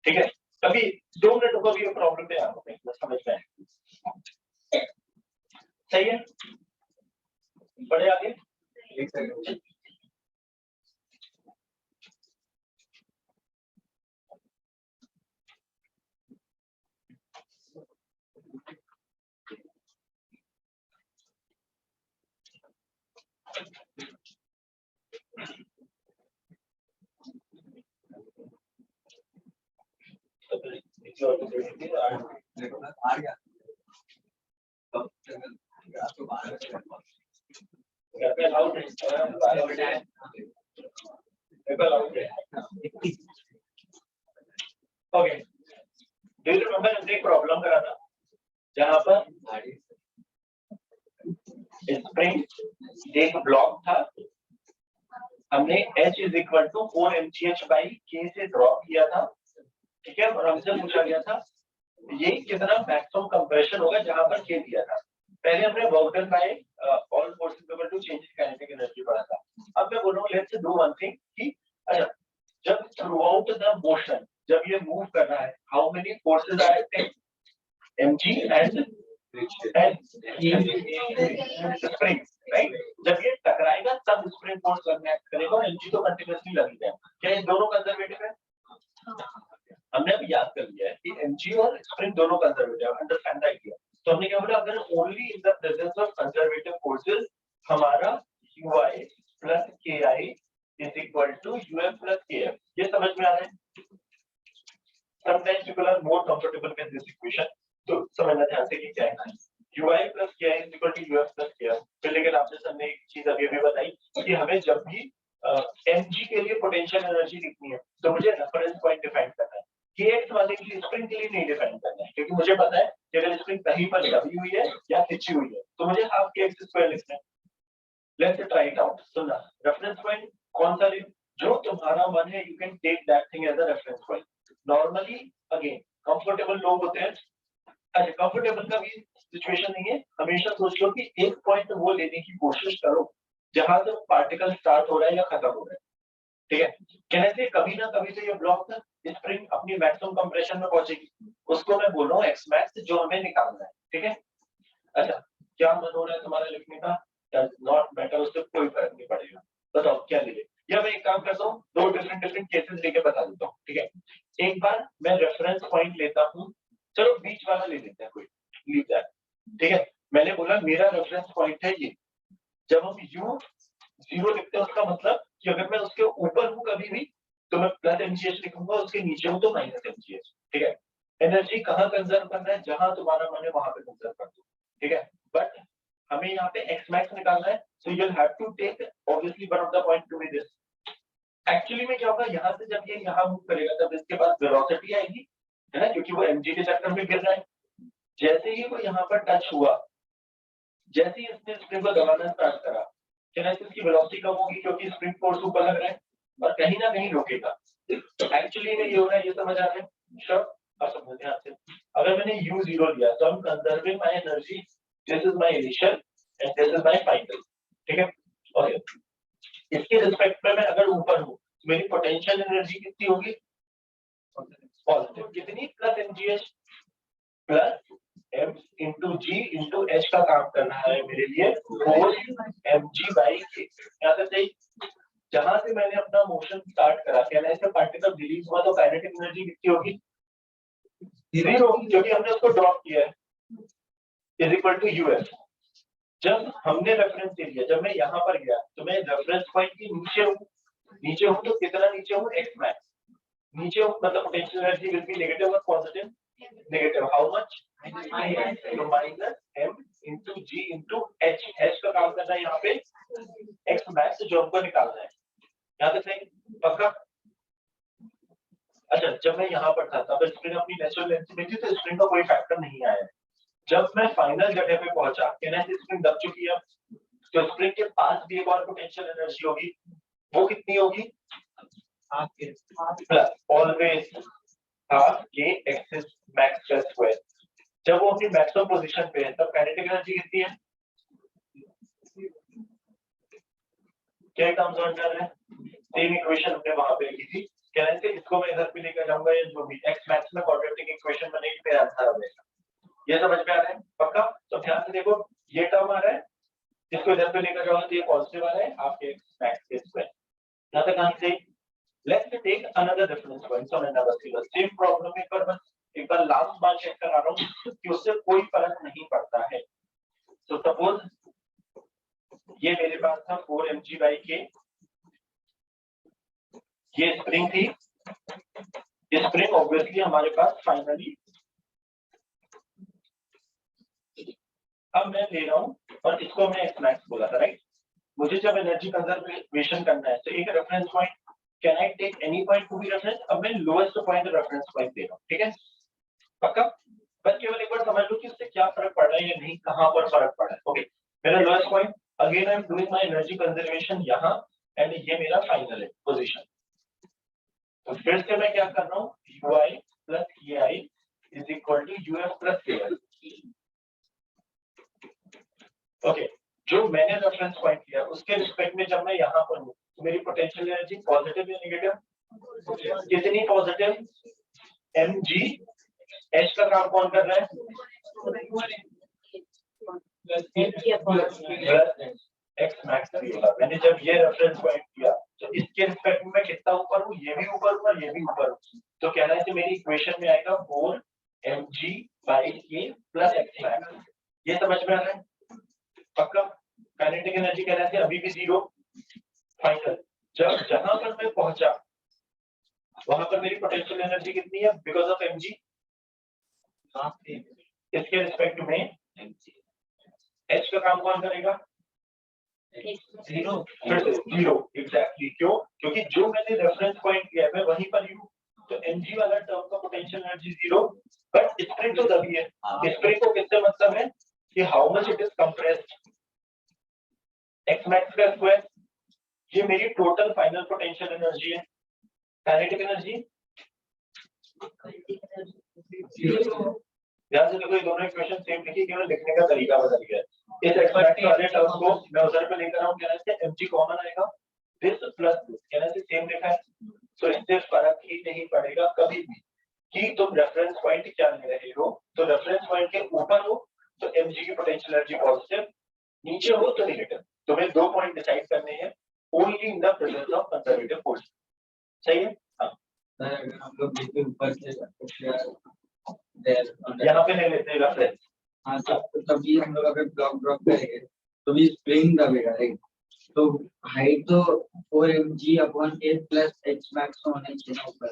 S1: ठीक है? कभी 2 मिनट को भी प्रॉब्लम पे आ रहा हूँ, समझ में आए? सही है? बढ़े आगे? एक second. Okay, do you remember हमने एक प्रॉब्लम करा था जहां पर स्प्रिंग एक ब्लॉक था, हमने H is equal to 4 mgh by k से ड्रॉ किया था, ठीक है? और हमसे पूछा गया था ये कितना मैक्सिमम कंप्रेशन होगा जहां पर k दिया था। पहले हमने work done by all forces equal to change in kinetic energy पढ़ा था। अब मैं बोल रहा हूँ लेट्स डू वन थिंग कि अच्छा जब थ्रू आउट द मोशन जब ये मूव कर रहा है, how many forces are acting? mg and spring, right? जब ये टकराएगा तब स्प्रिंग फोर्स लगना एक्ट करेगा और mg तो कंटीन्यूअसली लगेगा। क्या ये दोनों कंजर्वेटिव है? हमने अभी याद कर लिया है कि mg और स्प्रिंग दोनों कंजर्वेटिव है, अंडरस्टैंड द आइडिया। तो हमने क्या बोला, अगर only in the presence of conservative forces हमारा ui plus ki is equal to uf plus kf, ये समझ में आ रहा है? Sometimes people are more comfortable with this equation, तो समझना ध्यान से कि क्या है ui plus ki is equal to uf plus kf। फिर लेकिन आपने सर ने एक चीज अभी भी बताई कि हमें जब भी mg के लिए पोटेंशियल एनर्जी लिखनी है तो मुझे रेफरेंस पॉइंट डिफाइन करना है, kx वाले के लिए स्प्रिंग के लिए नहीं डिफाइन करना है, क्योंकि मुझे पता है कि अगर स्प्रिंग कहीं पर दबी हुई है या खिंची हुई है तो मुझे हाफ kx स्क्वायर लिखना है। Let's try it out. सुनना, रेफरेंस पॉइंट कौन सा ले, जो तुम्हारा मन है you can take that thing as a reference point. Normally again comfortable लोग होते हैं, अच्छा कंफर्टेबल का भी सिचुएशन नहीं है, हमेशा सोच लो कि एक पॉइंट वो लेने की कोशिश करो जहां से पार्टिकल स्टार्ट हो रहा है या खत्म हो रहा है, ठीक है? कहने से कभी ना कभी तो ये ब्लॉक था स्प्रिंग अपनी मैक्सिमम कंप्रेशन में पहुंचेगी, उसको मैं बोल रहा हूँ एक्स मैक्स जो हमें निकालना है, ठीक है? अच्छा क्या मन हो रहा है तुम्हारा लिखने का? नॉट मैटर, उससे कोई फर्क नहीं पड़ेगा, बताओ क्या लिखे? या मैं एक काम करता हूँ, 2 डिफरेंट केसेस लेके बता देता हूँ, ठीक है? एक बार मैं रेफरेंस पॉइंट लेता हूँ, चलो बीच वाला ले लेते हैं, कोई लीव दैट, ठीक है? मैंने बोला मेरा रेफरेंस पॉइंट है ये, जब हम u जीरो लिखते हैं उसका मतलब कि अगर मैं उसके ऊपर हूँ कभी भी तो मैं प्लस एमजीएच लिखूंगा, उसके नीचे हूँ तो माइनस एमजीएच। ठीक है, एनर्जी कहाँ कंजर्व करना है, जहां तुम्हारा मन है वहां पे कंजर्व कर दो। ठीक है, बट हमें यहाँ पे एक्स मैक्स निकालना है, so you will have to take obviously one of the point to be this. Actually में क्या होगा, यहाँ से जब ये यहाँ मूव करेगा तब इसके पास वेलोसिटी आएगी, है ना, क्योंकि वो एमजी के चक्कर में गिर रहा है। जैसे ही वो यहाँ पर टच हुआ, जैसे ही इसने स्प्रिंग को दबाना स्टार्ट करा, क्या इसकी वेलोसिटी कम होगी क्योंकि स्प्रिंग फोर्स ऊपर लग रहा है और कहीं ना कहीं रुकेगा। तो एक्चुअली में ये हो रहा है, ये समझ आ रहा है? शब अब समझ ध्यान से, अगर मैंने u0 लिया तो I'm conserving my energy, this is my initial and this is my final। ठीक है, और इसके रिस्पेक्ट में मैं अगर ऊपर हूँ तो मेरी पोटेंशियल एनर्जी कितनी होगी, पॉजिटिव। कितनी, plus mgh plus m into g into h का काम करना है मेरे लिए 4mg/k। यहाँ तक सही? जहां से मैंने अपना मोशन स्टार्ट करा, कहना है पार्टिकल रिलीज हुआ तो काइनेटिक एनर्जी कितनी होगी, जीरो, क्योंकि हमने उसको ड्रॉप किया है, इज इक्वल टू यूएफ। जब हमने रेफरेंस एरिया, जब मैं यहाँ पर गया तो मैं रेफरेंस पॉइंट के नीचे हूँ, नीचे हूँ तो कितना नीचे हूँ, एक्स मैक्स नीचे हूँ, मतलब potential energy will be negative और positive, negative how much, minus m into G into H. H का काम करना है यहाँ पे एक्स मैक्स, जो हमको निकालना है। यहाँ तक सही, पक्का? अच्छा, जब मैं यहाँ पर था तब स्प्रिंग अपनी नेचुरल लेंथ में थी तो स्प्रिंग का कोई फैक्टर नहीं आया। जब मैं फाइनल जगह पे पहुंचा, कहना है स्प्रिंग दब चुकी है, तो स्प्रिंग के पास भी एक और पोटेंशियल एनर्जी होगी, वो कितनी होगी, प्लस ऑलवेज हाफ के एक्सिस मैक्स स्क्वायर। जब वो अपनी मैक्सिमम पोजीशन पे है तब काइनेटिक एनर्जी कितनी है, क्या काम समझ में आ रहा है? सेम इक्वेशन हमने वहां पे लिखी थी, कहने से इसको मैं इधर पे लेकर जाऊंगा, ये जो भी एक्स मैक्स में क्वाड्रेटिक इक्वेशन बनेगी, मेरा आंसर आ जाएगा। ये समझ में आ रहा है? पक्का? तो ध्यान से देखो, ये टर्म आ रहा है, इसको इधर पे लेकर जाओ तो ये पॉजिटिव आ रहा है, आपके एक्स मैक्स के स्क्वायर। यहाँ तक कहां से? Let's take another reference point on another single same problem. एक बार लास्ट बार चेक करा रहा हूँ कि उससे कोई फर्क नहीं पड़ता है। तो सपोज ये मेरे पास था 4mg/k, ये स्प्रिंग थी, ये स्प्रिंग ऑब्वियसली हमारे पास फाइनली, अब मैं ले रहा हूं और इसको मैं एक्स मैक्स बोला था, राइट? मुझे जब एनर्जी कंजर्वेशन करना है तो एक reference point, can I take any point to be reference? अब मैं लोएस्ट पॉइंट रेफरेंस पॉइंट दे रहा हूं, ठीक है? पक्का? बस केवल एक बार समझ लो कि इससे क्या फर्क पड़ रहा है या नहीं, कहां पर फर्क पड़ रहा है। ओके, मेरा lowest point, again I am doing my energy conservation यहां, एंड ये मेरा फाइनल है पोजीशन। तो फिर से मैं क्या कर रहा हूं, ui plus ei is equal to uf plus ki। Okay, जो मैंने रेफरेंस पॉइंट लिया उसके रिस्पेक्ट में जब मैं यहाँ पर हूँ तो मेरी पोटेंशियल एनर्जी पॉजिटिव या नेगेटिव, कितनी पॉजिटिव, mg, h का काम कौन कर रहा है, एक्स मैक्स। मैंने जब ये रेफरेंस पॉइंट लिया तो इसके रिस्पेक्ट में मैं कितना ऊपर हूँ, ये भी ऊपर हूँ और ये भी ऊपर हूँ, तो कहना है कि मेरी इक्वेशन में आएगा 4mg/k प्लस एक्स मैक्स। ये समझ में आ रहा है? पक्का? काइनेटिक एनर्जी कहना है अभी भी जीरो, फाइनल। जब जहां पर मैं पहुंचा वहां पर मेरी पोटेंशियल एनर्जी कितनी है, बिकॉज ऑफ mg, इसके रिस्पेक्ट में h का काम कौन करेगा, जीरो, फिर से जीरो, एग्जैक्टली। क्यों? क्योंकि जो मैंने रेफरेंस पॉइंट किया है मैं वहीं पर हूं, तो mg वाला टर्म का potential energy zero, but spring तो तभी है। स्प्रिंग को किससे मतलब है कि how much it is compressed, x max का स्क्वायर। ये मेरी टोटल फाइनल पोटेंशियल एनर्जी है। काइनेटिक एनर्जी ध्यान से देखो, ये दोनों इक्वेशन सेम लिखी, केवल लिखने का तरीका बदल गया है। इस एक्स मैक्स वाले टर्म को मैं उधर पे लेकर आऊं, कहना है mg कॉमन आएगा, दिस प्लस दिस, कहना है सेम लिखा है, तो इससे फर्क ही नहीं पड़ेगा कभी भी कि तुम रेफरेंस पॉइंट क्या ले रहे हो। तो रेफरेंस पॉइंट के ऊपर हो तो mg की पोटेंशियल एनर्जी पॉजिटिव, नीचे हो तो नेगेटिव। तुम्हें दो पॉइंट डिसाइड करने हैं only in the presence of conservative force. सही है? हाँ,
S2: हम लोग ऊपर से
S1: यहाँ पे ले लेते हैं रेफरेंस।
S2: हाँ, तो तभी हम लोग अगर ब्लॉक ड्रॉप करेंगे तो भी स्प्रिंग दबेगा, राइट?
S3: तो हाइट तो 4mg/a प्लस h मैक्स होना चाहिए ऊपर।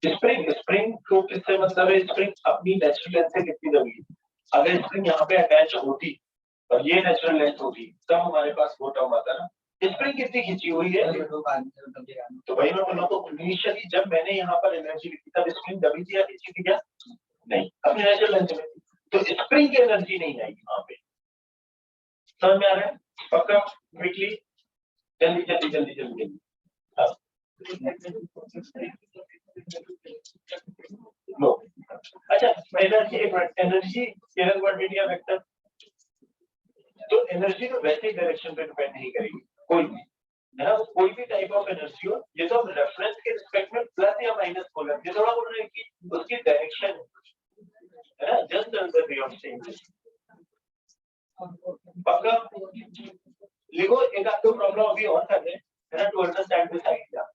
S1: स्प्रिंग को किससे मतलब है, स्प्रिंग अपनी नेचुरल लेंथ से कितनी दबी। अगर स्प्रिंग यहाँ पे अटैच होती और ये नेचुरल लेंथ होती तब हमारे पास वो टर्म आता ना। स्प्रिंग कितनी खींची हुई है, तो भाई मैं बोला तो इनिशियली जब मैंने यहाँ पर एनर्जी लिखी तब स्प्रिंग दबी थी या खींची थी क्या, नहीं, अपनी नेचुरल लेंथ में थी। तो स्प्रिंग की एनर्जी नहीं आएगी वहां पे। समझ में आ रहा है, पक्का, क्विकली, जल्दी जल्दी जल्दी जल्दी जल्दी। नो, अच्छा एनर्जी, एक मिनट, एनर्जी स्केलर क्वांटिटी या वेक्टर, तो एनर्जी तो वैसे ही डायरेक्शन पे डिपेंड नहीं करेगी कोई भी, है ना, कोई भी टाइप ऑफ एनर्जी हो, ये तो रेफरेंस के रिस्पेक्ट में प्लस या माइनस बोल रहे हैं, ये थोड़ा बोल रहे हैं कि उसकी डायरेक्शन है ना, just another way of saying. पक्का लिखो, एक आपको प्रॉब्लम अभी और कर रहे हैं, है ना, टू अंडरस्टैंड दिस आइडिया।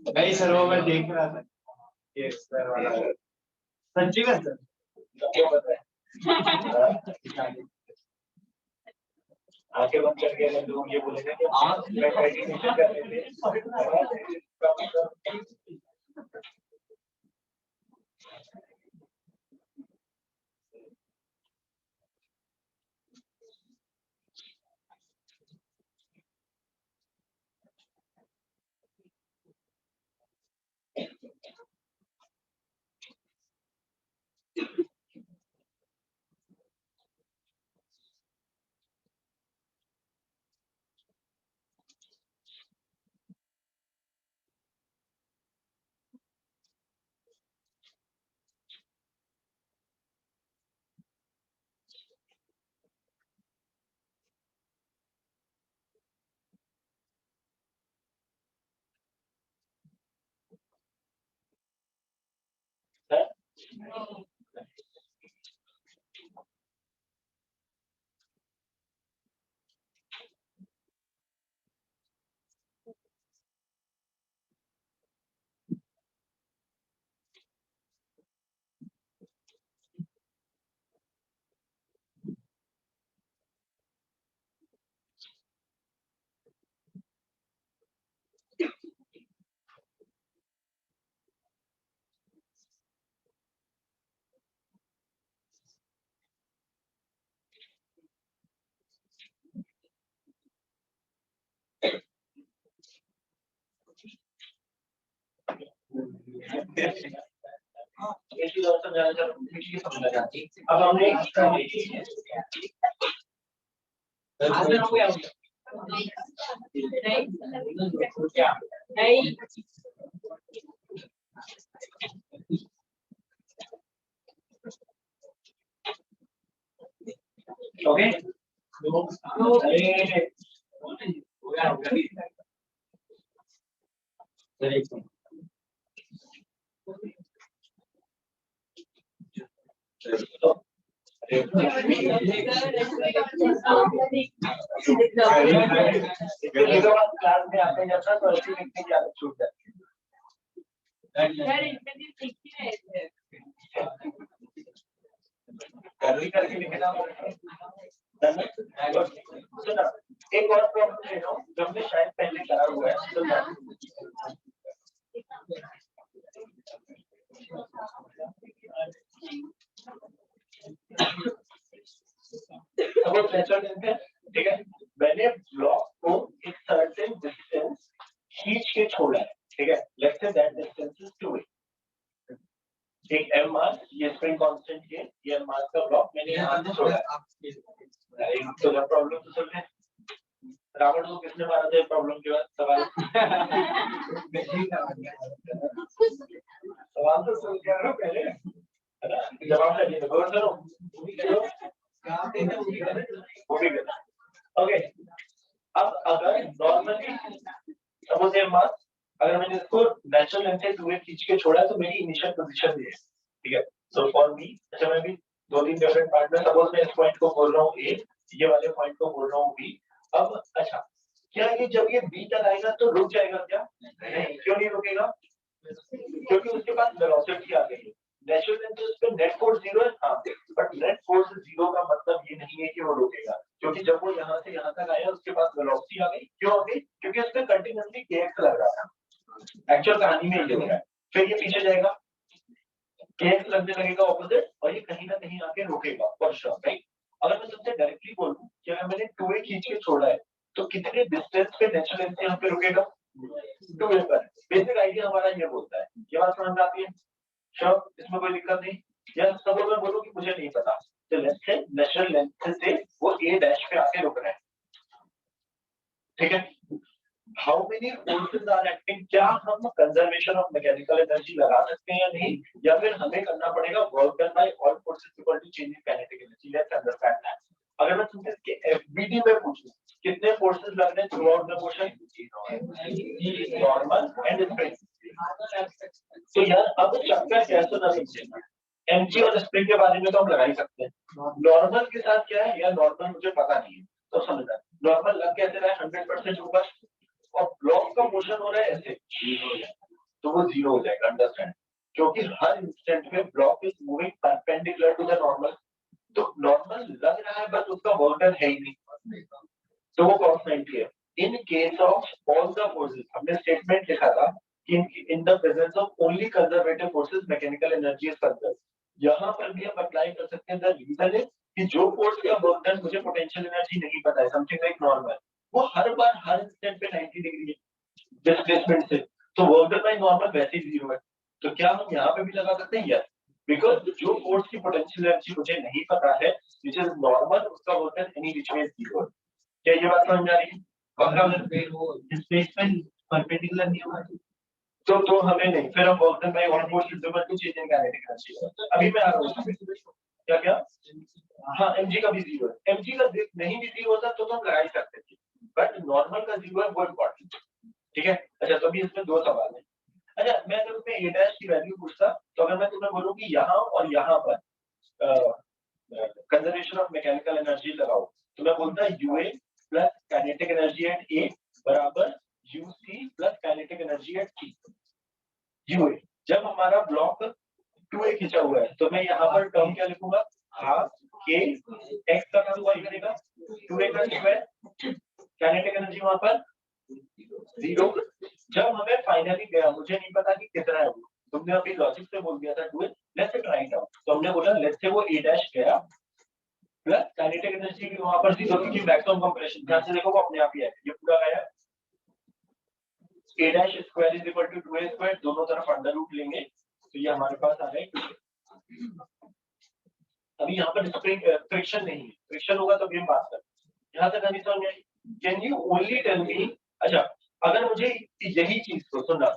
S2: नहीं सर, वो मैं देख रहा था ये स्क्वायर वाला, सच्ची में सर
S1: क्या पता है, आंखें बंद करके अगर लोग ये बोलेंगे कि आप मेडिटेशन कर रहे थे, अब हमने ओके, क्लास में आते जब तक तो ऐसी लिखने की आदत छूट जाती है, करके लिखना। एक और प्रॉब्लम ले लो जो हमने शायद पहले करा हुआ है, ठीक है, मैंने ब्लॉक को एक सर्टेन डिस्टेंस खींच के छोड़ा है, ठीक है, let's say that distance is 2a, एक m मास, ये स्प्रिंग कांस्टेंट है, ये मास का ब्लॉक मैंने यहाँ से छोड़ा है। एक तो प्रॉब्लम तो सुन ले, रावण को किसने मारा था प्रॉब्लम के बाद? सवाल सवाल तो सुन क्या रहा पहले, है ना? जवाब चाहिए तो गौर करो, वो भी गलत। ओके, अब अगर नॉर्मली सपोज ये मास, अगर मैंने इसको नेचुरल लेंथ से 2a खींच के छोड़ा तो मेरी इनिशियल पोजीशन ये है, ठीक है? सो फॉर मी, अच्छा मैं भी दो तीन डिफरेंट पार्ट में, सपोज मैं इस पॉइंट को बोल रहा हूँ a, ये वाले पॉइंट को बोल रहा हूँ b। अब अच्छा, क्या ये जब ये b तक आएगा तो रुक जाएगा क्या? नहीं, क्यों नहीं रुकेगा? क्योंकि उसके पास वेलोसिटी आ गई है। नेचुरल लेंथ उस पे नेट फोर्स 0 है, हाँ, बट नेट फोर्स 0 का मतलब ये नहीं है कि वो रुकेगा, क्योंकि जब वो यहाँ से यहाँ तक आया उसके पास वेलोसिटी आ गई। क्यों आ गई? क्योंकि उस पे कंटिन्यूअसली kx लग रहा था। एक्चुअल कहानी में ये हो रहा है। फिर ये पीछे जाएगा, kx लगने लगेगा ऑपोजिट, और ये कहीं ना कहीं आके रुकेगा फॉर श्योर, राइट? अगर मैं तुमसे डायरेक्टली बोलूं कि अगर मैंने 2a खींच के छोड़ा है तो कितने डिस्टेंस पे नेचुरल लेंथ यहाँ पे रुकेगा? 2a पर। बेसिक आइडिया हमारा ये बोलता है। ये बात समझ में आती है? श्योर, इसमें कोई दिक्कत नहीं। या सपोज मैं बोलूं कि मुझे नहीं पता, तो लेट्स से नेचुरल लेंथ से वो a डैश पे आके रुक रहा है, ठीक है? How many forces are acting, क्या हम कंजर्वेशन ऑफ मैकेनिकल एनर्जी लगा सकते हैं या नहीं, या फिर हमें करना पड़ेगा work done by all forces equal to change in kinetic energy? Let's understand that. अगर मैं तुमसे इसके एफबीडी में पूछूं कितने फोर्सेस लग रहे हैं through out the motion? Normal and spring. तो यार अब चक्कर कैसे ना समझेगा, एमजी और स्प्रिंग के बारे में तो हम लगा ही सकते हैं, नॉर्मल के साथ क्या है? यार नॉर्मल मुझे पता नहीं है, तो समझना नॉर्मल लग कैसे रहा है 100% ऊपर, और ब्लॉक का मोशन हो रहा है ऐसे, तो वो 0 हो जाएगा। अंडरस्टैंड? क्योंकि हर इंस्टेंट में block is moving perpendicular to the normal, तो नॉर्मल लग रहा है बट उसका वर्क डन है ही नहीं, तो वो cos 90 है। In case of all the forces, हमने स्टेटमेंट लिखा था कि इन the presence of only conservative forces mechanical energy is conserved. यहाँ पर भी हम अप्लाई कर सकते हैं। द रीजन इज कि जो फोर्स का वर्क डन मुझे पोटेंशियल एनर्जी नहीं पता है, समथिंग लाइक नॉर्मल, वो हर बार हर इंस्टेंट पे 90 डिग्री है डिस्प्लेसमेंट से, तो वर्क डन बाय नॉर्मल वैसे ही 0 है। तो क्या हम यहाँ पे भी लगा सकते हैं? यस, बिकॉज जो फोर्स की पोटेंशियल एनर्जी मुझे नहीं पता है, विच इज नॉर्मल, उसका work done any which way is 0। क्या ये बात समझ आ रही है?
S2: फिर वो डिस्प्लेसमेंट परपेंडिकुलर नहीं होगा
S1: तो हमें नहीं, फिर हम work done by all force equal to change in kinetic energy. अभी मैं आ रहा हूँ, क्या क्या? हाँ, mg का भी 0 है। mg का नहीं भी 0 होता तो हम लगा ही सकते थे, बट नॉर्मल का 0 है, वो इम्पोर्टेंट, ठीक है? अच्छा, तो अभी इसमें दो सवाल है। अच्छा, मैं अगर तुम्हें a डैश की वैल्यू पूछता, तो अगर मैं तुम्हें बोलूं कि यहाँ और यहाँ पर कंजर्वेशन ऑफ मैकेनिकल एनर्जी लगाओ, तो मैं बोलता ua plus kinetic energy at a बराबर uc plus kinetic energy at t। ua, जब हमारा ब्लॉक 2a खींचा हुआ है, तो मैं यहाँ पर टर्म क्या लिखूंगा? हाफ k x का टर्म कॉल करेगा 2a का स्क्वायर, काइनेटिक एनर्जी वहां पर 0। जब हमें फाइनली गया, मुझे नहीं पता कि कितना है वो, तुमने अभी लॉजिक से बोल दिया था 2a, let's try it out. तो हमने बोला लेट्स से वो a डैश गया प्लस काइनेटिक एनर्जी भी वहां पर 0, क्योंकि मैक्सिमम कंप्रेशन, ध्यान से देखो वो अपने आप ही है, ये पूरा गया a dash square is equal to 2a square, दोनों तरफ अंडर रूट लेंगे तो ये हमारे पास आ गया। अभी यहाँ पर फ्रिक्शन नहीं है, फ्रिक्शन होगा तो हम बात करें। यहाँ तक नहीं समझ में आई? Can you only tell me, अच्छा अगर मुझे यही चीज को सुनना,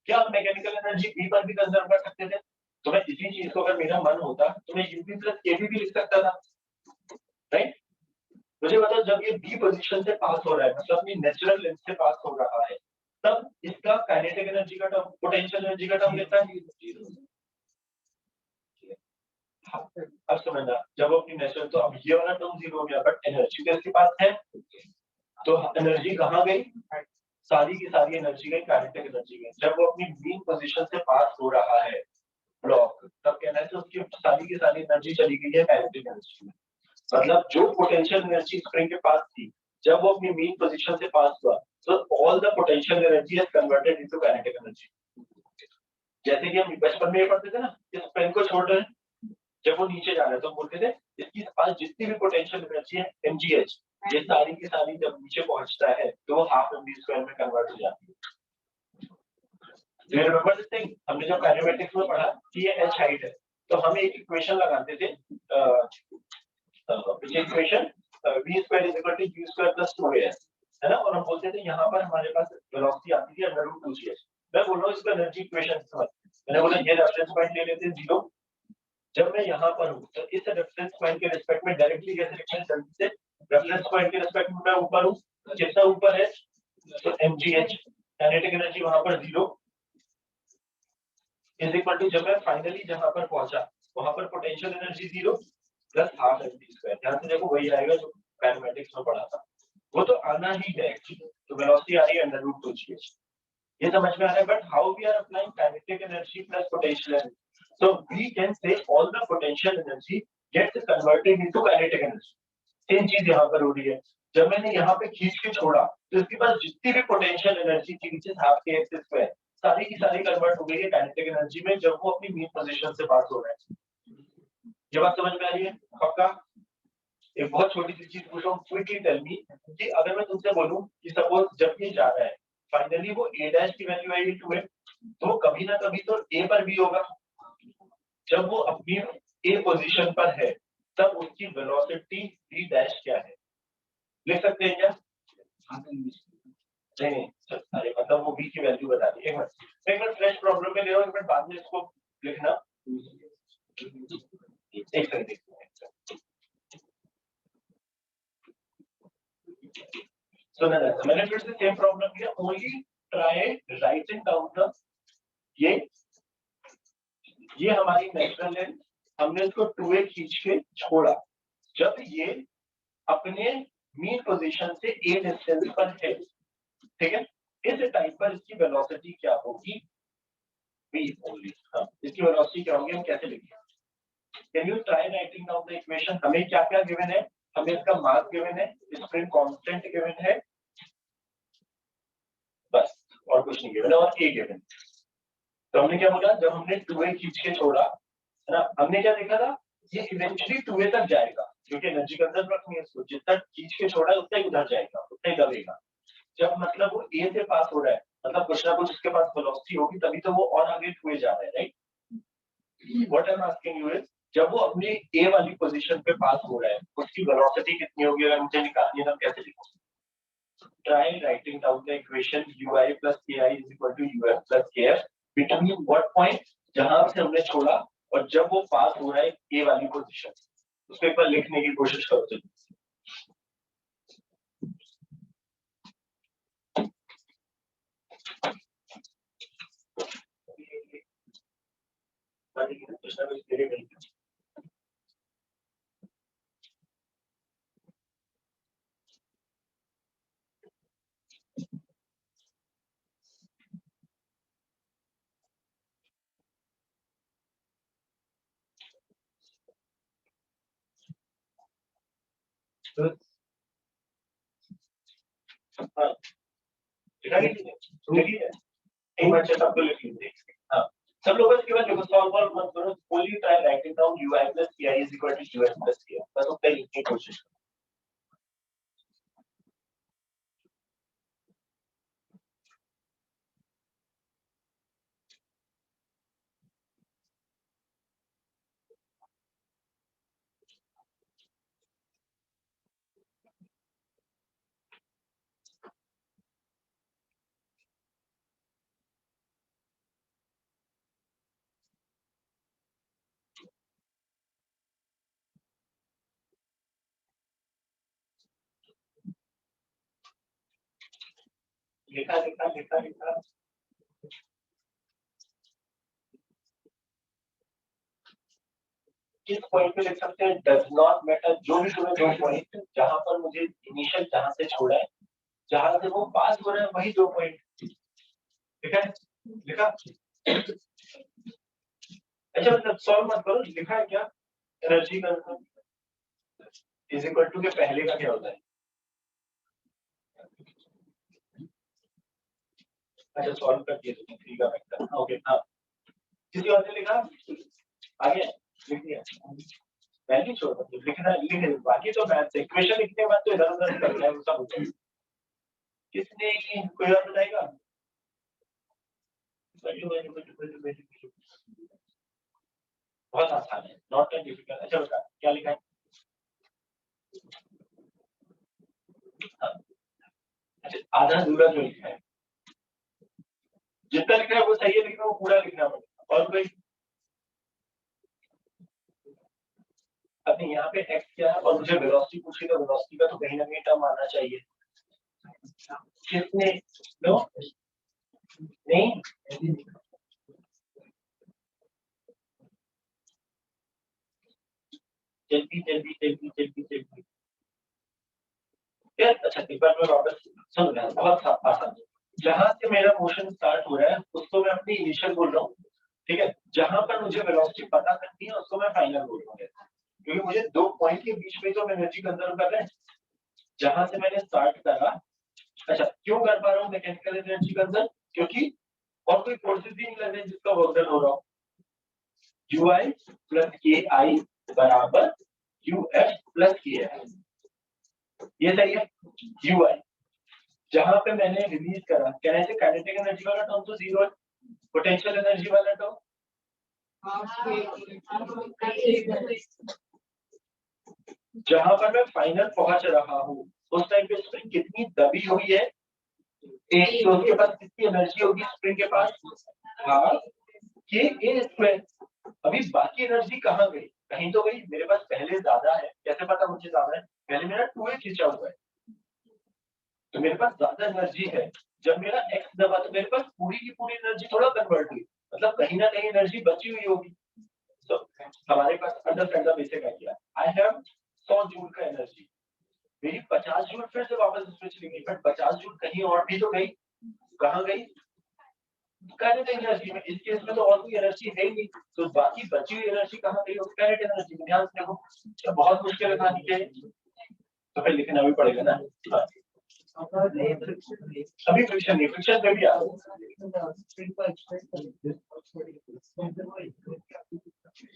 S1: क्या हम मैकेनिकल एनर्जी बी पर भी कंजर्व कर सकते थे? तो मैं इसी चीज को अगर मेरा मन होता तो मैं यूपी प्लस केबी भी लिख सकता था, राइट? मुझे बताओ, जब ये बी पोजीशन से पास हो रहा है, मतलब अपनी नेचुरल लेंथ से पास हो रहा है, तब इसका काइनेटिक एनर्जी का टर्म, पोटेंशियल एनर्जी का टर्म कितना है? अब समझना, जब अपनी नेचुरल, तो अब ये वाला टर्म 0 हो गया, बट एनर्जी तो इसके पास है, तो एनर्जी कहाँ गई? सारी की सारी एनर्जी गई काइनेटिक एनर्जी गई। जब वो अपनी मीन पोजीशन से पास हो रहा है ब्लॉक, तब कहना है तो उसकी सारी की सारी एनर्जी चली गई है काइनेटिक एनर्जी में। मतलब जो पोटेंशियल एनर्जी स्प्रिंग के पास थी, जब वो अपनी मीन पोजीशन से पास हुआ, तो all the potential energy is converted into kinetic energy. जैसे कि हम बचपन में ये पढ़ते थे ना, इस पेन को छोड़ रहे हैं, जब वो नीचे जा रहा है तो बोलते थे इसकी पास जितनी भी पोटेंशियल एनर्जी है mgh, ये सारी की सारी जब नीचे पहुंचता है तो वो हाफ mv स्क्वायर में कन्वर्ट हो जाती है। रिमेंबर दिस थिंग, हमने जब काइनेमेटिक्स में पढ़ा कि ये h हाइट है, तो हम एक इक्वेशन लगाते थे, equation v square is equal to u square plus 2as, है ना, और हम बोलते थे यहाँ पर हमारे पास वेलोसिटी आती थी अंडर रूट 2ch। मैं बोल रहा हूँ इसका एनर्जी इक्वेशन समझ, मैंने बोला ये रेफरेंस पॉइंट ले लेते हैं 0। जब मैं यहाँ पर हूँ तो इस रेफरेंस पॉइंट के रिस्पेक्ट में डायरेक्टली कैसे लिखते हैं जल्दी से, रेफरेंस पॉइंट के रिस्पेक्ट में मैं ऊपर हूँ, कितना ऊपर है, तो mgh काइनेटिक एनर्जी वहां पर 0 इज इक्वल टू, जब मैं फाइनली जहां पर पहुंचा वहां पर potential energy 0 plus half mv square. ध्यान से देखो वही आएगा जो पैरामेट्रिक्स में पढ़ा था, वो तो आना ही है एक्चुअली। तो वेलोसिटी आ रही है अंडर रूट 2ch, ये समझ में आ रहा है। But how we are applying kinetic energy plus potential energy, so we can say all the potential energy gets converted into kinetic energy। Same चीज यहाँ पर हो रही है, जब मैंने यहाँ पे खींच के छोड़ा तो इसके पास जितनी भी पोटेंशियल एनर्जी थी विच इज हाफ के एक्स स्क्वायर, सारी की सारी कन्वर्ट हो गई है काइनेटिक एनर्जी में जब वो अपनी मीन पोजीशन से पास हो रहा है। ये बात समझ में आ रही है पक्का? एक बहुत छोटी सी चीज पूछो, क्विकली टेल मी कि अगर मैं तुमसे बोलूं कि सपोज जब ये जा रहा है फाइनली वो a डैश की वैल्यू आएगी 2a, तो कभी ना कभी तो a पर भी होगा। जब वो अपनी a पोजीशन पर है तब उसकी वेलोसिटी v डैश क्या है, लिख सकते हैं क्या? नहीं, अरे मतलब वो v की वैल्यू बता दी। एक मिनट फ्रेश प्रॉब्लम में ले लो, एक मिनट बाद में इसको लिखना। एक सेकंड सुना जाता, मैंने फिर से सेम प्रॉब्लम किया, only try writing down the ये हमारी नेचुरल लेंथ, हमने इसको 2a खींच के छोड़ा, जब ये अपने मीन पोजीशन से a डिस्टेंस पर है, ठीक है, इस टाइम पर इसकी वेलोसिटी क्या होगी, v ओनली। इसकी वेलोसिटी क्या होगी, हम कैसे लिखेंगे? Can you try writing down the equation? हमें क्या क्या गिवन है, हमें इसका मास गिवन है, स्प्रिंग कांस्टेंट गिवन है, बस और कुछ नहीं गिवन है, और a गिवन। तो हमने क्या बोला, जब हमने 2a खींच के छोड़ा, है ना, हमने क्या देखा था, ये इवेंचुअली 2a तक जाएगा क्योंकि एनर्जी कंजर्व रखनी है इसको, जितना खींच के छोड़ा है उतना ही उधर जाएगा, उतना ही दबेगा। जब मतलब वो a से पास हो रहा है, मतलब कुछ ना कुछ उसके पास वेलोसिटी होगी, तभी तो वो और आगे 2a जा रहा है, right? What I am asking you is, जब वो अपनी a वाली पोजीशन पे पास हो रहा है उसकी वेलोसिटी कितनी होगी, अगर मुझे निकालनी है तो कैसे लिखूंगा? Try writing down the equation ui plus ki is equal to uf plus kf between what point, जहां से हमने छोड़ा और जब वो पास हो रहा है a वाली पोजीशन, उसको एक बार लिखने की कोशिश करो। तो कुछ ना कुछ तेरे मिलते एक बार सबको लिख लीजिए। हाँ, सब लोग इसके बाद देखो सॉल्व मत करो, only try writing down ui plus ki is equal to uf plus kf, बस उतना ही लिखने की कोशिश करो। लिखा लिखा लिखा लिखा किस पॉइंट पे लिख सकते हैं, डज नॉट मैटर, जो भी तुम्हें दो पॉइंट जहां पर मुझे इनिशियल जहां से छोड़ा है, जहां से वो पास हो रहा है वही 2 पॉइंट, ठीक है, लिखा। अच्छा मतलब सॉल्व मत करो, लिखा है क्या, एनर्जी का इज इक्वल टू के पहले का क्या होता है? अच्छा सॉल्व कर दिया तुमने, ठीक है वेक्टर, ओके। हाँ, किसी और ने लिखा आगे, लिख दिया, वैल्यू छोड़ दो, लिखना लिख, बाकी तो मैथ इक्वेशन लिखने के बाद तो इधर उधर करना है, वो सब होता है। किसने कोई और बताएगा? Value value value value value बहुत आसान है, नॉट दैट डिफिकल्ट। अच्छा बता क्या लिखा है? हाँ, अच्छा आधा अधूरा जो लिखा है, जितना लिख रहा है वो सही है, लिखना वो पूरा लिखना पड़ेगा। और कोई अपने यहाँ पे x क्या है और मुझे वेलोसिटी पूछी, तो वेलोसिटी का तो कहीं ना कहीं टर्म आना चाहिए। कितने नो नहीं जल्दी जल्दी जल्दी जल्दी जल्दी यार। अच्छा एक बार मैं वापस सुन रहा हूँ, बहुत आसान। जहां से मेरा मोशन स्टार्ट हो रहा है उसको मैं अपनी इनिशियल बोल रहा हूँ, ठीक है। जहां पर मुझे वेलोसिटी पता करनी है उसको मैं फाइनल बोल रहा हूँ, क्योंकि मुझे दो पॉइंट के बीच में तो एनर्जी कंजर्व कर रहा है। जहां से मैंने स्टार्ट करा, अच्छा क्यों कर पा रहा हूँ मैकेनिकल एनर्जी कंजर्व? क्योंकि और कोई फोर्सेस भी नहीं लग रहे जिसका वर्क डन हो रहा हो। ui प्लस के आई बराबर uf प्लस के आई, ये सही है। ui जहां पे मैंने रिलीज करा, कहने से काइनेटिक एनर्जी वाला टर्म तो जीरो है, पोटेंशियल एनर्जी वाला टर्म जहां पर मैं फाइनल पहुंच रहा हूँ उस टाइम पे स्प्रिंग कितनी दबी हुई है, एक, तो उसके पास कितनी एनर्जी होगी स्प्रिंग के पास, हाफ के ए स्क्वायर। अभी बाकी एनर्जी कहाँ गई? कहीं तो गई, मेरे पास पहले ज्यादा है, कैसे पता मुझे ज्यादा है? पहले मेरा 2a खींचा हुआ है, तो मेरे पास ज्यादा एनर्जी है। जब मेरा x दबा तो मेरे पास पूरी की पूरी एनर्जी थोड़ा कन्वर्ट हुई, मतलब कहीं ना कहीं एनर्जी बची हुई होगी। तो हमारे पास understand the basic idea, I have 100 joule का एनर्जी, मेरी 50 जूल फिर से वापस उसमें चली गई, बट 50 जूल कहीं और भी तो गई, कहाँ गई? काइनेटिक एनर्जी में। इस केस में तो और कोई एनर्जी है ही नहीं, तो बाकी बची हुई एनर्जी कहाँ गई? काइनेटिक एनर्जी में। ध्यान से देखो, क्या बहुत मुश्किल है कहानी के, तो फिर लिखना भी पड़ेगा ना। अभी फ्रिक्शन नहीं, फ्रिक्शन में भी आ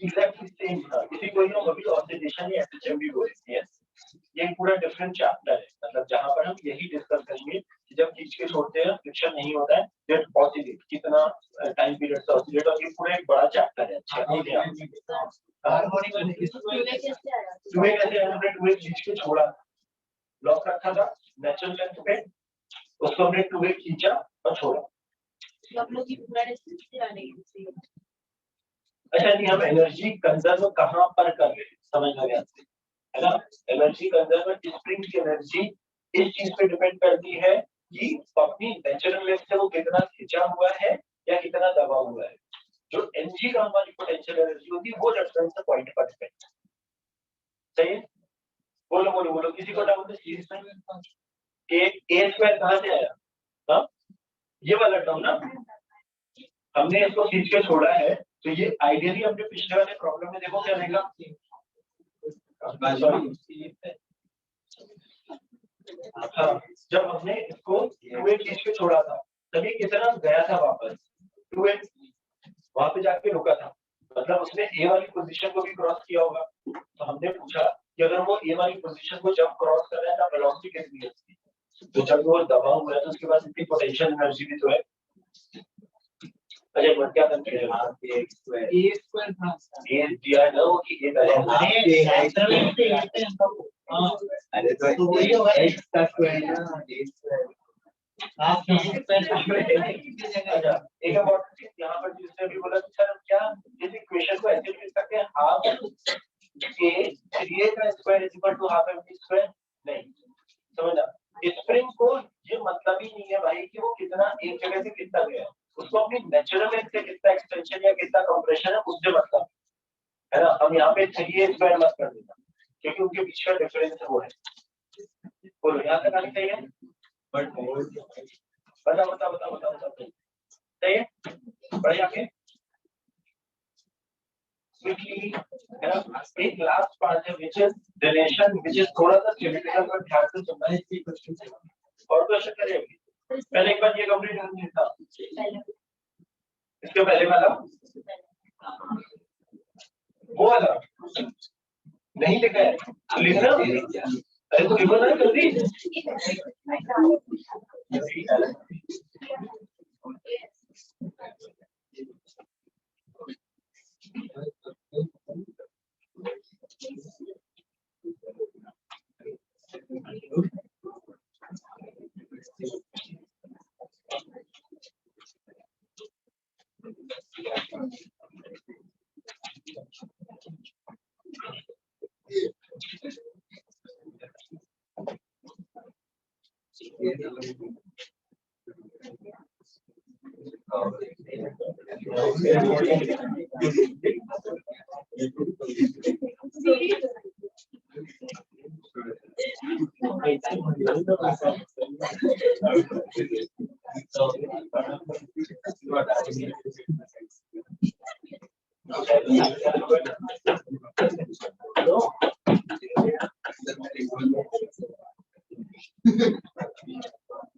S1: एग्जैक्टली सेम था, इसी को हम अभी ऑक्सीडेशन या एसएचएम भी बोलते हैं। ये पूरा डिफरेंट चैप्टर है, मतलब जहां पर हम यही डिस्कस करेंगे कि जब खींच के छोड़ते हैं फ्रिक्शन नहीं होता है, फिर ऑसिलेट कितना टाइम पीरियड से ऑसिलेट, और ये पूरा एक बड़ा चैप्टर है। अच्छा तुम्हें कैसे हमने टू खींच के छोड़ा, लॉक रखा था नेचुरल लेंथ पे, उसको हमने टू खींचा और छोड़ा। अच्छा नहीं, हम एनर्जी कंजर्व कहाँ पर कर रहे हैं समझ में गया है ना? एनर्जी कंजर्व स्प्रिंग की एनर्जी इस चीज पे डिपेंड करती है कि अपनी नेचुरल लेंथ से वो कितना खींचा हुआ है या कितना दबा हुआ है। जो एनर्जी का हमारी पोटेंशियल एनर्जी होती है वो रेफरेंस पॉइंट पर डिपेंड। सही है, बोलो बोलो बोलो, किसी को डाउट है? ए स्क्वायर कहाँ से आया? हाँ ये वाला टर्म ना, हमने इसको खींच के छोड़ा है, तो ये आइडियली हमने पिछले वाले प्रॉब्लम में देखो क्या देगा। हाँ जब हमने इसको 2a खींच के छोड़ा था तभी कितना गया था वापस 2a, वहां पे जाके रुका था, मतलब उसने ए वाली पोजीशन को भी क्रॉस किया होगा। तो हमने पूछा कि अगर वो ए वाली पोजीशन को जब क्रॉस कर रहा है तो वेलोसिटी कितनी है उसकी, तो जब वो दबा हुआ है तो उसके पास इतनी पोटेंशियल एनर्जी भी तो है। अरे क्या करते हैं ए स्क्वायर था, ए दिया ना वो कि ये अरे तो वही होगा x का स्क्वायर ना, a स्क्वायर हाफ अच्छा एक और चीज यहाँ पर जिसने भी बोला कि सर क्या इस इक्वेशन को ऐसे लिख सकते हैं, हाफ a 3a का square is equal to half mv square? नहीं, समझना स्प्रिंग को ये मतलब ही नहीं है भाई कि वो कितना एक जगह से कितना गया है, उसको अपनी नेचुरल लेंथ से कितना एक्सटेंशन या कितना कंप्रेशन है उससे मतलब है ना। हम यहाँ पे 3a स्क्वायर मत कर देना क्योंकि उनके बीच का डिफरेंस वो है। बोलो यहाँ तक आनी चाहिए, बट बता बता बता बता बता सही है, बढ़िया के क्विकली है ना। एक लास्ट पार्ट है which is relation, which is थोड़ा सा थियोरेटिकल पर ध्यान से सुनना है इसकी क्वेश्चन और क्वेश्चन करेंगे। पहले एक बार ये कंप्लीट कर लेता, इसके पहले वाला वो वाला नहीं लिखा है, लिखना अरे तो लिखो ना जल्दी।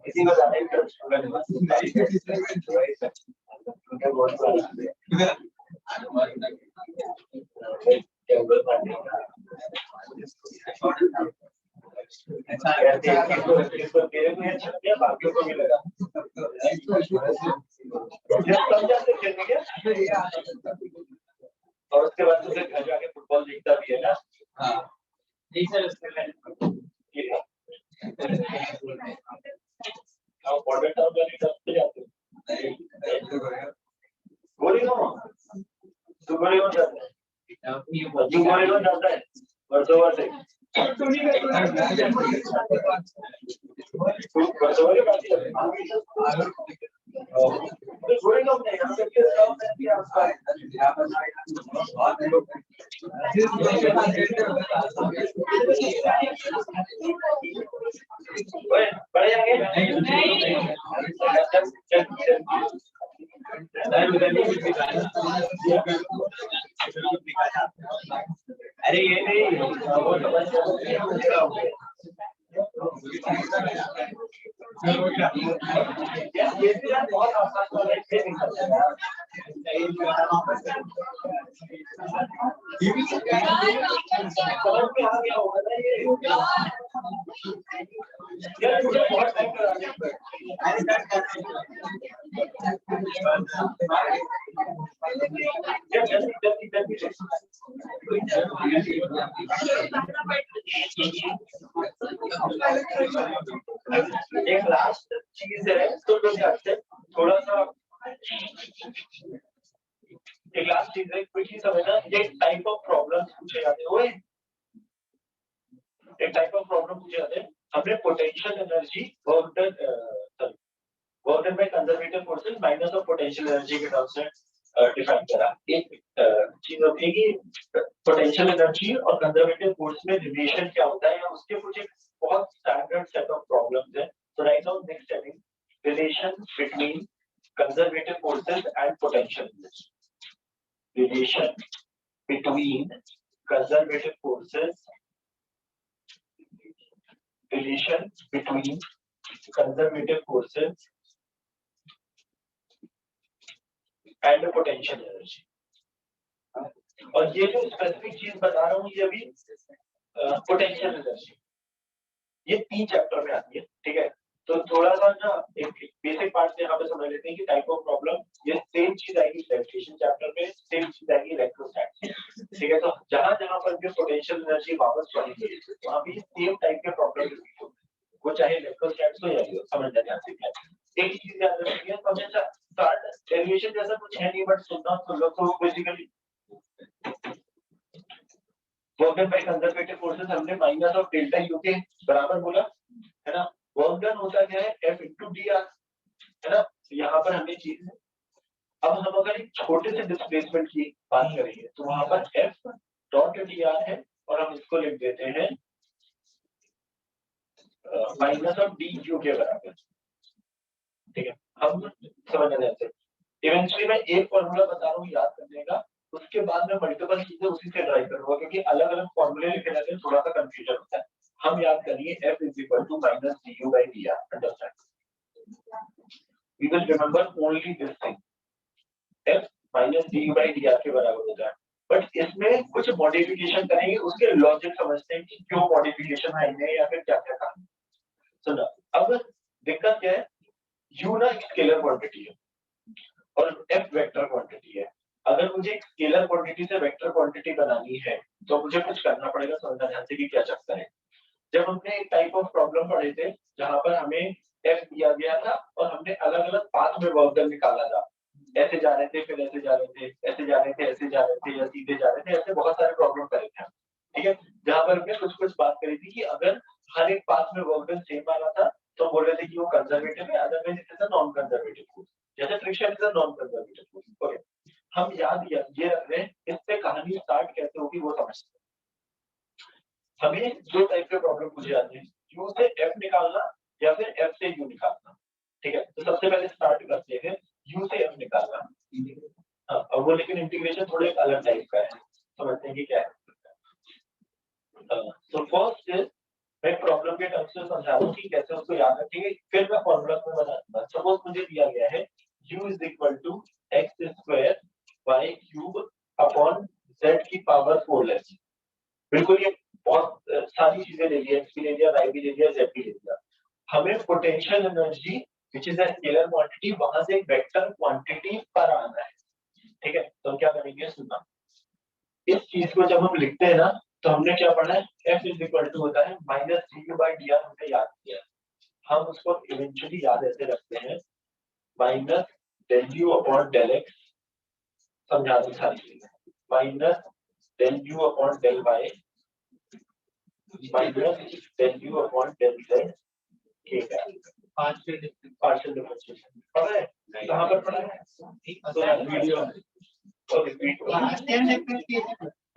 S1: किसी को ज्यादा इंटरेस्ट बाकियों को भी लगा और उसके बाद तो फिर घर जाके फुटबॉल देखता भी है ना।
S3: जी सर उसके
S1: बॉर्डर टाउन वाली तरफ से जाते गोरेगांव तो गोरेगांव जाता है गोरेगांव जाता है वर्सोवा से वर्सोवा के पास गोरेगांव नहीं यहाँ पे बड़े अरे ये नहीं वो ये बहुत आसान समझ में आ गया होगा ना ये मुझे बहुत टाइम एक लास्ट चीज है तो थोड़ा सा एक लास्ट चीज है क्विकली समझना ये टाइप ऑफ प्रॉब्लम्स पूछे जाते हैं एक टाइप ऑफ प्रॉब्लम पूछे जाते हैं हमने potential energy work done by conservative forces minus of potential energy के टर्म्स में डिफाइन करा। एक चीज होती है कि पोटेंशियल एनर्जी और कंजर्वेटिव फोर्स में रिलेशन क्या होता है या उसके कुछ एक बहुत स्टैंडर्ड सेट ऑफ प्रॉब्लम्स है। So right now next heading relation between conservative forces and potential energy. Relation between conservative forces. Relation between conservative forces and potential energy. और ये जो स्पेसिफिक चीज बता रहा हूँ ये अभी पोटेंशियल एनर्जी ये 3 चैप्टर में आती है। ठीक है तो थोड़ा सा ना एक बेसिक पार्ट से यहाँ पे समझ लेते हैं कि टाइप ऑफ प्रॉब्लम ये सेम चीज आएगी ग्रेविटेशन चैप्टर में सेम चीज आएगी इलेक्ट्रोस्टैटिक्स। ठीक है तो जहां जहां पर भी पोटेंशियल एनर्जी वापस पड़ेगी वहां भी सेम टाइप के प्रॉब्लम वो चाहे इलेक्ट्रोस्टैटिक्स हो या समझ जाए ध्यान से। एक चीज याद रखिए हमेशा डेरिवेशन जैसा कुछ है नहीं बट सुनना सुन लो तो basically work done by conservative forces हमने माइनस ऑफ डेल्टा यू के बराबर बोला है ना। वर्क डन होता क्या है F into dr है ना। यहाँ पर हमें चीज अब हम अगर एक छोटे से डिस्प्लेसमेंट की बात करेंगे तो वहां पर F डॉट dr है और हम इसको लिख देते हैं माइनस ऑफ डी यू के बराबर। ठीक है हम समझ रहे हैं इवेंचुअली मैं एक फॉर्मूला बता रहा हूँ याद करने का उसके बाद में मल्टीपल चीजें उसी से ड्राइव करूंगा क्योंकि अलग अलग फॉर्मूले लिखे जाते हैं थोड़ा सा कंफ्यूजन होता है। हम याद करिए F is equal to minus du by dr understand we will remember only this thing F minus du by dr के बराबर होता है बट इसमें कुछ मॉडिफिकेशन करेंगे उसके लॉजिक समझते हैं कि क्यों मॉडिफिकेशन आएंगे या फिर क्या क्या काम। सुना अब दिक्कत क्या है u ना स्केलर क्वांटिटी है और F वेक्टर क्वांटिटी है। अगर मुझे एक स्केलर क्वांटिटी से वेक्टर क्वांटिटी बनानी है तो मुझे कुछ करना पड़ेगा समझना ध्यान से कि क्या चक्कर है। जब हमने एक टाइप ऑफ प्रॉब्लम पढ़े थे जहां पर हमें F दिया गया था और हमने अलग अलग पाथ में वर्क डन निकाला था ऐसे जा रहे थे फिर ऐसे जा रहे थे ऐसे जा रहे थे ऐसे जा रहे थे या सीधे जा रहे थे ऐसे बहुत सारे प्रॉब्लम करे थे। ठीक है जहां पर हमने कुछ बात करी थी कि अगर हर एक पाथ में वर्क डन सेम आ रहा था तो बोल रहे थे कि वो कंजर्वेटिव है, otherwise it is a non conservative force, जैसे friction is a non conservative force. Okay, हम याद ये रख रहे हैं, इससे कहानी स्टार्ट कैसे होगी वो समझते हैं। हमें दो टाइप के प्रॉब्लम पूछे जाते हैं, यू से एफ निकालना या फिर एफ से यू निकालना। ठीक है, तो सबसे पहले स्टार्ट करते हैं यू से एफ निकालना। हाँ, और वो लेकिन इंटीग्रेशन थोड़े अलग टाइप का है, समझते हैं कि क्या है। तो फर्स्ट इज, मैं प्रॉब्लम के टर्म्स में समझा दूं कि कैसे उसको याद रखेंगे, फिर मैं फॉर्मूला में बता दूंगा। सपोज मुझे दिया गया है u is equal to x square y cube upon z की पावर 4 लेस। बिल्कुल ये बहुत सारी चीजें ले ली, x भी ले लिया, y भी ले लिया, z भी ले लिया। हमें potential energy which is a scalar quantity वहां से एक वेक्टर क्वांटिटी पर आना है। ठीक है, तो हम क्या करेंगे, सुनना, इस चीज को जब हम लिखते हैं ना, तो हमने क्या पढ़ा है, f इज इक्वल टू होता है minus D by D R, हमने याद किया। हम उसको इवेंचुअली याद ऐसे रखते हैं, minus del u upon del x, समझा दूं सारी चीजें, minus del u upon del y, minus del u upon del z के पार्शियल डिफरेंशिएशन। पढ़ा है, कहाँ पर पढ़ा है, तो वीडियो। Okay, video.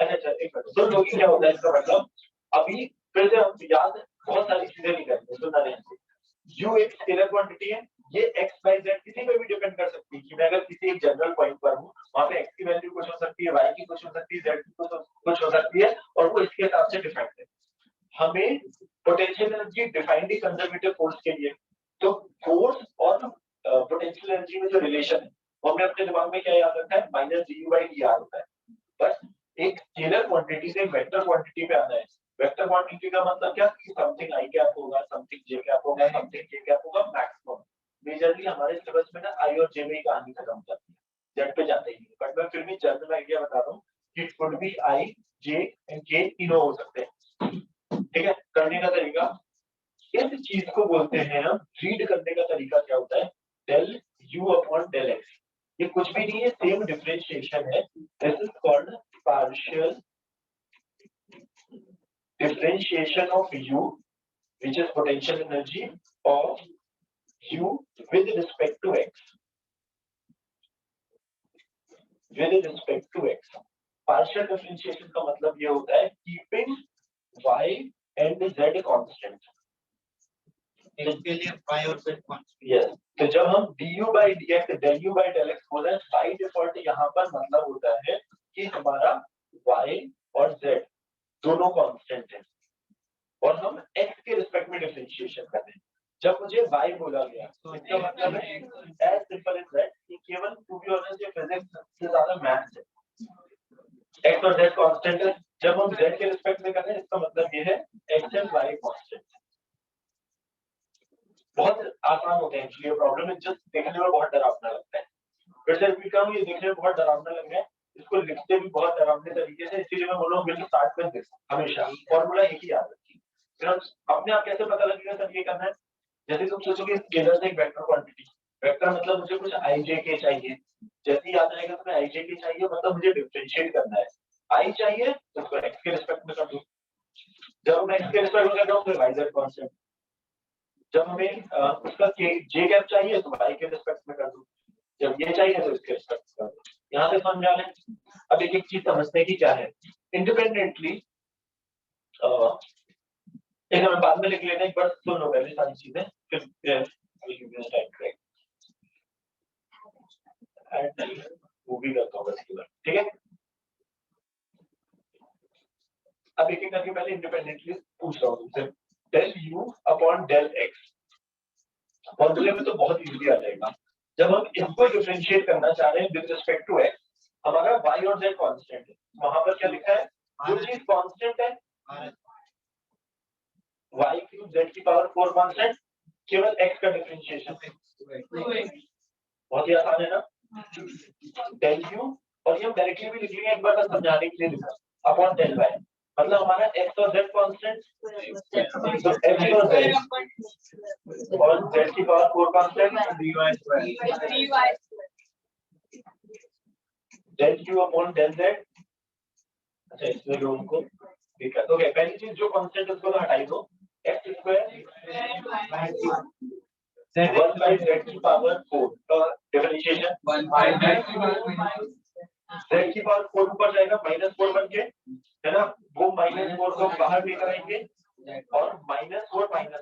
S1: अच्छा, एक मिनट सुन लो कि क्या होता है इसका मतलब। अभी फिर से हम याद, बहुत सारी चीजें नहीं करते, सुनना ध्यान से। u एक स्केलर क्वांटिटी है, ये x by z किसी पे भी डिपेंड कर सकती है, कि मैं अगर किसी एक जनरल पॉइंट पर हूँ, वहां पे x की वैल्यू कुछ हो सकती है, y की कुछ हो सकती है, z की कुछ हो सकती है, और वो इसके हिसाब से डिफाइंड है। हमें पोटेंशियल एनर्जी डिफाइंड ही कंजर्वेटिव फोर्स के लिए, तो फोर्स और पोटेंशियल एनर्जी में जो रिलेशन है, वो हमने अपने दिमाग में क्या याद रखा है, minus D you by D R होता है। बस एक स्केलर क्वांटिटी से वेक्टर क्वांटिटी पे आना है। वेक्टर क्वांटिटी का मतलब क्या, कि समथिंग आई कैप होगा, समथिंग जे कैप होगा, समथिंग के कैप होगा, मैक्सिमम। मेजरली हमारे सिलेबस में ना आई और जे में ही कहानी खत्म हो जाती है, जेड पे जाते ही नहीं। बट मैं फिर भी जनरल आइडिया बता रहा हूँ कि it could be I, J and K तीनों हो सकते हैं। ठीक है, करने का तरीका, इस चीज को बोलते हैं हम, रीड करने का तरीका क्या होता है, del u upon del x. ये कुछ भी नहीं है, सेम डिफरेंशिएशन है। This is called partial differentiation of u, which is potential energy of u with respect to x, with respect to x। partial differentiation का मतलब ये होता है keeping y and z constant।
S3: इसके लिए y और z constant.
S1: yes, तो जब हम du by dx, del u by del x बोल रहे हैं, बाय डिफॉल्ट यहाँ पर मतलब होता है कि हमारा y और z दोनों कांस्टेंट है, और हम x के रिस्पेक्ट में डिफरेंशिएशन करते हैं। जब मुझे y बोला गया, तो इसका मतलब है एज सिंपल एज दैट, कि केवल टू बी ऑनेस्ट ये फिजिक्स से ज्यादा मैथ्स है। x और z कांस्टेंट है, जब हम z के रिस्पेक्ट में कर रहे हैं, इसका मतलब ये है x एंड y कांस्टेंट। बहुत आसान होते हैं एक्चुअली ये प्रॉब्लम, है जस्ट देखने में बहुत डरावना लगता है। फिर से रिपीट करूं, ये देखने में बहुत डरावना लग रहा है, इसको लिखते भी बहुत डरावने तरीके से, इसीलिए मैं बोल रहा हूँ बिल्कुल स्टार्ट में दिस हमेशा फॉर्मूला एक ही याद रखिए। फिर हम अपने आप कैसे पता लगेगा सर ये करना है, जैसे तुम सोचोगे स्केलर से एक वेक्टर क्वांटिटी, वेक्टर मतलब मुझे कुछ आई जे के चाहिए, जैसे ही याद आएगा तुम्हें आई जे के चाहिए, मतलब मुझे डिफरेंशिएट करना है। आई चाहिए तो उसको एक्स के रिस्पेक्ट में कर दो, जब मैं एक्स के रिस्पेक्ट में कर रहा हूँ फिर वाई जेड कांस्टेंट। जब हमें उसका जे कैप चाहिए तो वाई के रिस्पेक्ट में कर दो, जब ये चाहिए तो इसके रिस्पेक्ट में कर दो। यहाँ से समझा लें। अब एक एक चीज समझते हैं कि क्या है इंडिपेंडेंटली। एक हमें बाद में लिख लेते हैं, एक बार सुन लो पहले सारी चीजें, फिर मूवी करता हूँ बस, ठीक है। अब एक एक करके पहले इंडिपेंडेंटली पूछ रहा हूँ तुमसे, del u upon del x फॉर्मूले में तो बहुत इजीली आ जाएगा। जब हम इसको डिफरेंशिएट करना चाह रहे हैं विद रिस्पेक्ट टू एक्स, हमारा y और z कांस्टेंट है, वहां पर क्या लिखा है, जो चीज कांस्टेंट है y क्यूब z की पावर 4 कांस्टेंट, केवल x का डिफरेंशिएशन। बहुत ही आसान है ना, डेल u, और ये हम डायरेक्टली भी लिख लेंगे, एक बार बस समझाने के लिए लिखा, अपॉन डेल y, मतलब हमारा x और z कांस्टेंट, तो x और z और z की power 4 constant, del q upon del z। अच्छा, इसमें लोगों को ठीक है, तो पहली चीज जो कांस्टेंट उसको तो हटाई दो, एक्स स्क्वायर 1 by z की पावर 4 का डिफरेंशिएशन
S3: 1 by
S1: z की पावर 4 ऊपर जाएगा -4 बन के, है ना, वो -4 को बाहर लेकर आएंगे और -4 -1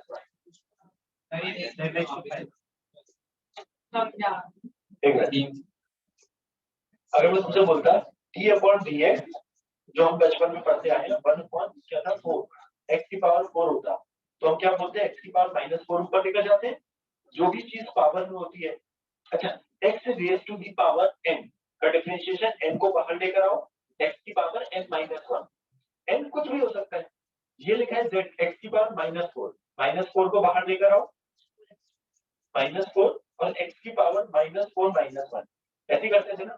S1: एक मिनट, अगर मैं तुमसे बोलता t/dx जो हम बचपन में पढ़ते आए हैं 1 क्या था 4 x की पावर 4 होता, तो हम क्या बोलते हैं x की पावर -4 ऊपर लेकर जाते हैं, जो भी चीज पावर में होती है। अच्छा, x raise to the power n का डिफरेंशिएशन n को बाहर लेकर आओ, x की पावर n-1, n कुछ भी हो सकता है, ये लिखा है z x की पावर -4 को बाहर लेकर आओ -4 और x की पावर -4 ऐसे करते थे ना।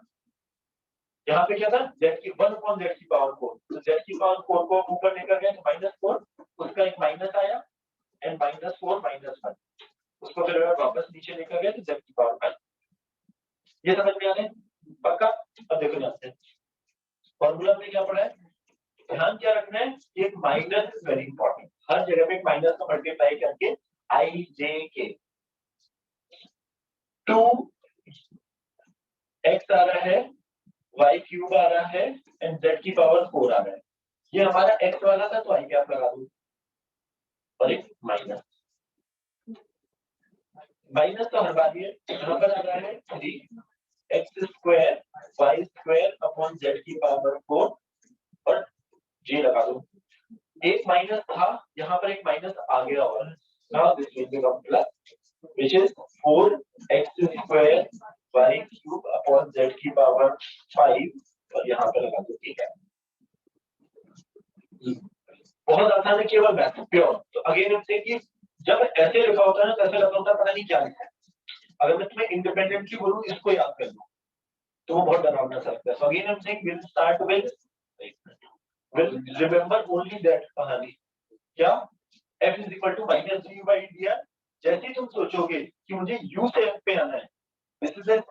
S1: यहाँ पे क्या था z की 1/z की पावर 4, तो z की पावर 4 को ऊपर लेकर गए तो -4, उसका एक माइनस आया एंड -4 -1, उसको फिर वापस नीचे लेकर गए तो z की पावर 5। ये समझ में आ रहा है पक्का? अब देखो जानते हैं फॉर्मूला में क्या पढ़ा है, ध्यान क्या रखना है, एक माइनस इज वेरी इंपॉर्टेंट, हर जगह पे एक माइनस को मल्टीप्लाई करके i j k 2x आ रहा है, y क्यूब आ रहा है एंड z की पावर 4 आ रहा है। ये हमारा x वाला था तो i कैप लगा दूं और एक माइनस, माइनस तो हर बार ये यहाँ पर आ रहा है 3x square y square upon z की पावर 4 और j लगा दूं। एक माइनस था, यहाँ पर एक माइनस आ गया और now this will become plus which is 4x square y cube upon z की पावर 5 और यहाँ पे लगा दो, ठीक है। बहुत आसान है, केवल मैथ प्योर। तो अगेन हम से कि जब ऐसे लिखा होता है ना तो ऐसे लगा होता है पता नहीं क्या लिखा है। अगर मैं तुम्हें इंडिपेंडेंटली बोलूं इसको याद कर लो तो वो बहुत डरावना सा लगता है। सो अगेन हम से will start with will remember only that कहानी, क्या f is equal to -g/dr। जैसे तुम सोचोगे कि मुझे u से f पे आना है, this is the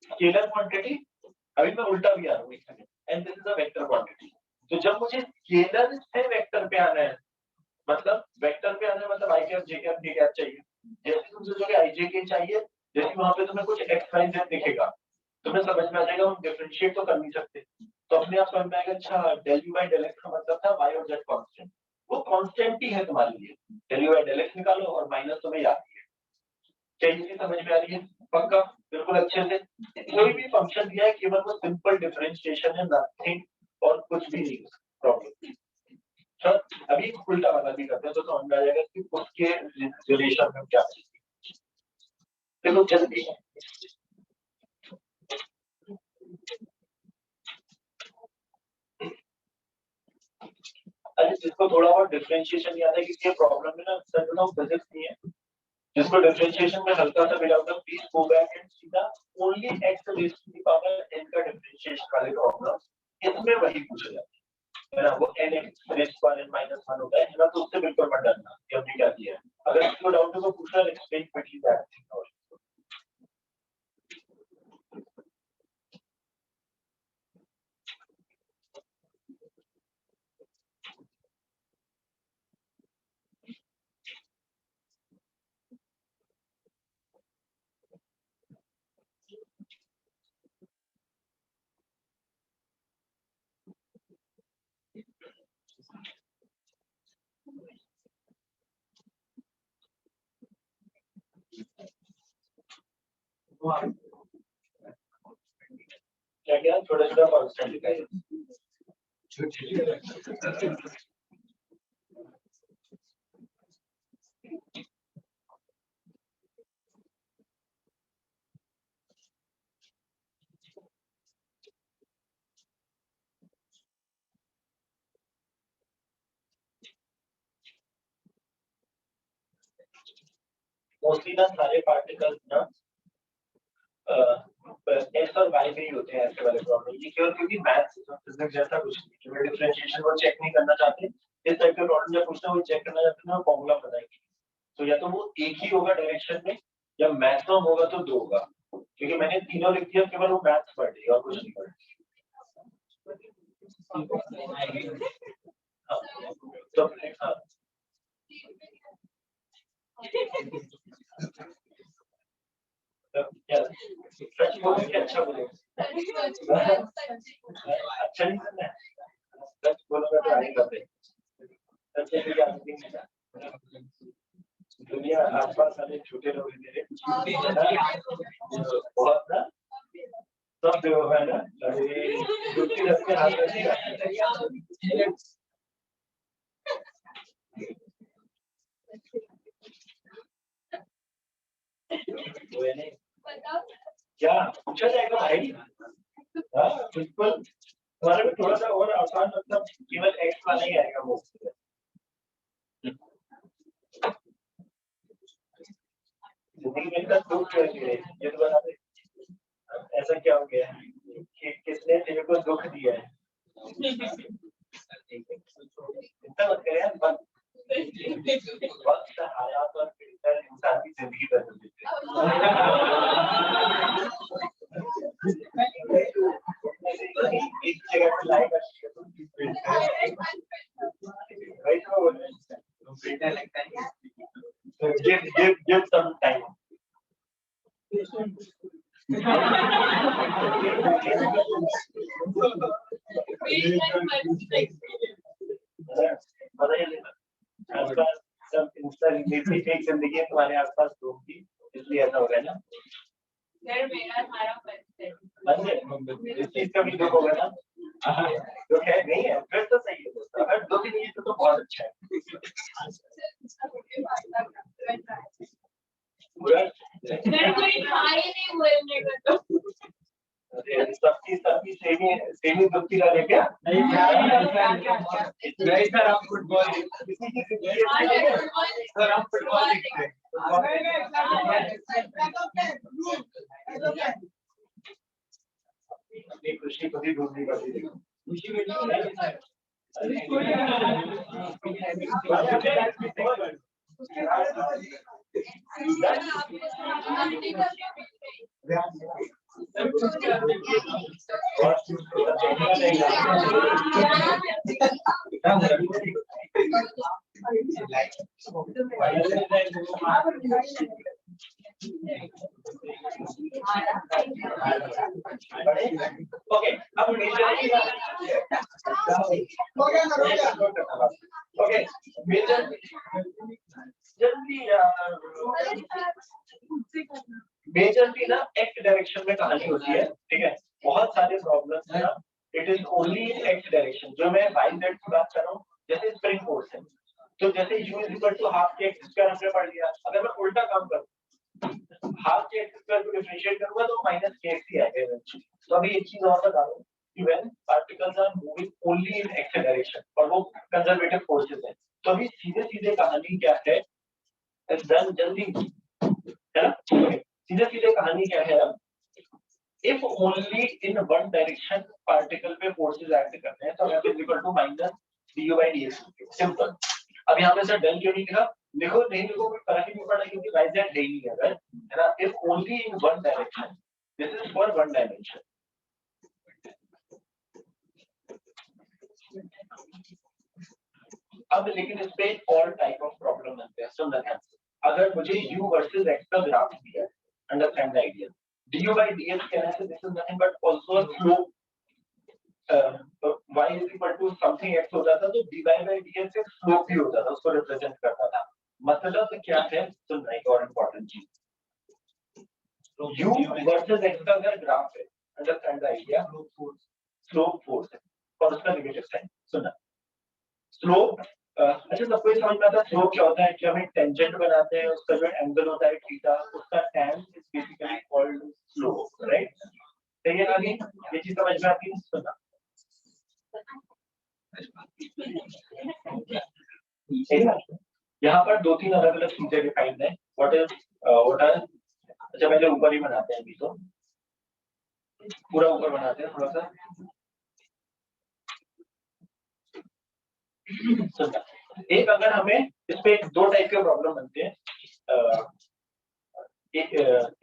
S1: scalar quantity, अभी मैं उल्टा भी आ रहा हूँ and this is a vector quantity. तो जब मुझे स्केलर से वेक्टर पे आना है, मतलब वेक्टर पे आना है मतलब i cap j cap d cap चाहिए। जैसे तुम सोचोगे i j k चाहिए, जैसे वहां पे तुम्हें कुछ x y z दिखेगा तुम्हें समझ में आ जाएगा हम डिफरेंशिएट तो कर नहीं सकते, तो अपने आप समझ में आएगा अच्छा del u by del x का मतलब था y और z कांस्टेंट, वो कांस्टेंट ही है तुम्हारे लिए, del u by del x निकालो और माइनस तुम्हें याद है। क्या ये चीज समझ में आ रही है पक्का? बिल्कुल अच्छे से। कोई भी फंक्शन दिया है केवल वो सिंपल डिफरेंशिएशन है, नथिंग और कुछ भी नहीं प्रॉब्लम। सर अभी उल्टा वाला भी करते हैं तो समझ में आ जाएगा कि उसके रिलेशन में क्या है। चलो जल्दी अरे जिसको थोड़ा बहुत डिफरेंशिएशन याद है कि ये प्रॉब्लम में ना सर बताओ फिजिक्स नहीं है, जिसको डिफरेंशिएशन में हल्का सा मिला होगा please go back and see the only x raise to the power n का डिफरेंशिएशन वाले प्रॉब्लम, इसमें वही पूछा जाता है ना, वो n x raise to power n-1 होता है ना, तो उससे बिल्कुल मत डरना कि हमने क्या किया है। अगर इसको डाउट हो तो पूछना, एक्सप्लेन क्विकली दैट थिंग। क्या क्या छोटा छोटा कांस्टेंट लिखा है, मोस्टली ना सारे पार्टिकल्स ना एक्स और वाई में ही होते हैं ऐसे वाले प्रॉब्लम। ये केवल क्योंकि मैथ्स फिजिक्स जैसा कुछ नहीं, केवल डिफरेंशिएशन को चेक नहीं करना चाहते, इस टाइप के प्रॉब्लम जब पूछना वो चेक करना चाहते हैं फॉर्मूला बताएंगे, तो या तो वो एक ही होगा डायरेक्शन में या मैक्सिमम होगा तो दो होगा, क्योंकि मैंने तीनों लिख दिया केवल वो मैथ्स पढ़ रही और कुछ नहीं पढ़ रही। तो हाँ तो क्या सच बोलो कि अच्छा बोलो अच्छा नहीं करना है सच बोलोगे तो आएगा फिर सच है कि आदमी नहीं है दुनिया आसपास वाले छोटे लोग हैं मेरे बहुत ना सब जो है ना अरे दूसरी रस्ते हाथ में नहीं क्या पूछा जाएगा भाई हाँ बिल्कुल हमारे में थोड़ा सा और आसान मतलब केवल एक्स वाला ही आएगा वो जिंदगी में इतना दुख क्यों है ये तो बता दे ऐसा क्या हो गया कि किसने तेरे को दुख दिया है इतना मत करे यार वक्त हालात और फिल्टर इंसान की जिंदगी बदल देते एक जगह पे लाइक फिल्टर लगता है give some time सब एक जिंदगी तुम्हारे आसपास लोग की इसलिए ऐसा हो रहा है ना इस चीज का भी दुख होगा ना दुख है नहीं है फिर तो सही है अगर दुख नहीं है तो बहुत अच्छा है सबकी सेमी दुख की है क्या नहीं सर आप फुटबॉल सर आप फुटबॉल अपनी खुशी खुद ही ढूंढनी पड़ती है खुशी ओके अब ओके मेजर मेजरली ना एक्ट डायरेक्शन में कहानी होती है ठीक है बहुत सारे प्रॉब्लम्स है ना it is only in act direction जो मैं वाई जेड की बात कर रहा हूँ जैसे स्प्रिंग फोर्स है तो जैसे u = हाफ के एक्स स्क्वायर हमने पढ़ लिया अगर मैं उल्टा काम करूँ हाफ के एक्स स्क्वायर को डिफरेंशिएट करूंगा तो माइनस के एक्स ही आएगा तो अभी एक चीज और बता दूं कि when particles are moving only in x direction और वो कंजर्वेटिव फोर्सेस है तो अभी सीधे सीधे कहानी क्या है जल्दी है ना सीधे सीधे कहानी क्या है अब if only in one direction particle पे forces act करते हैं तो F is equal to minus du by dx simple अब यहाँ पे सर डेल क्यों नहीं लिखा लिखो नहीं लिखो कोई फर्क ही नहीं पड़ा क्योंकि y z है ही नहीं है ना if only in one direction this is for one dimension अब लेकिन इस पे और टाइप ऑफ प्रॉब्लम बनते हैं सुन ध्यान से अगर मुझे u वर्सेस x का ग्राफ दिया है understand the idea du by dx कहने से this is nothing but also a slope y is equal to something x होता था तो dy by dx से स्लोप भी होता था उसको रिप्रेजेंट करता था मतलब क्या है सुन रहा एक और इम्पोर्टेंट चीज u वर्सेस x का अगर ग्राफ है understand the idea slope force है और उसका नेगेटिव साइन सुनना स्लोप अच्छा सबको समझ में आता है स्लोप क्या होता है कि हम एक टेंजेंट बनाते हैं उसका जो एंगल होता है थीटा उसका tan is basically called slope right सही है आगे ये चीज समझ में आती है सुनना यहाँ पर दो तीन अलग अलग चीजें डिफाइंड है व्हाट इज अच्छा पहले ऊपर ही बनाते हैं अभी तो पूरा ऊपर बनाते हैं थोड़ा सा एक अगर हमें इस पे दो टाइप के प्रॉब्लम बनते हैं एक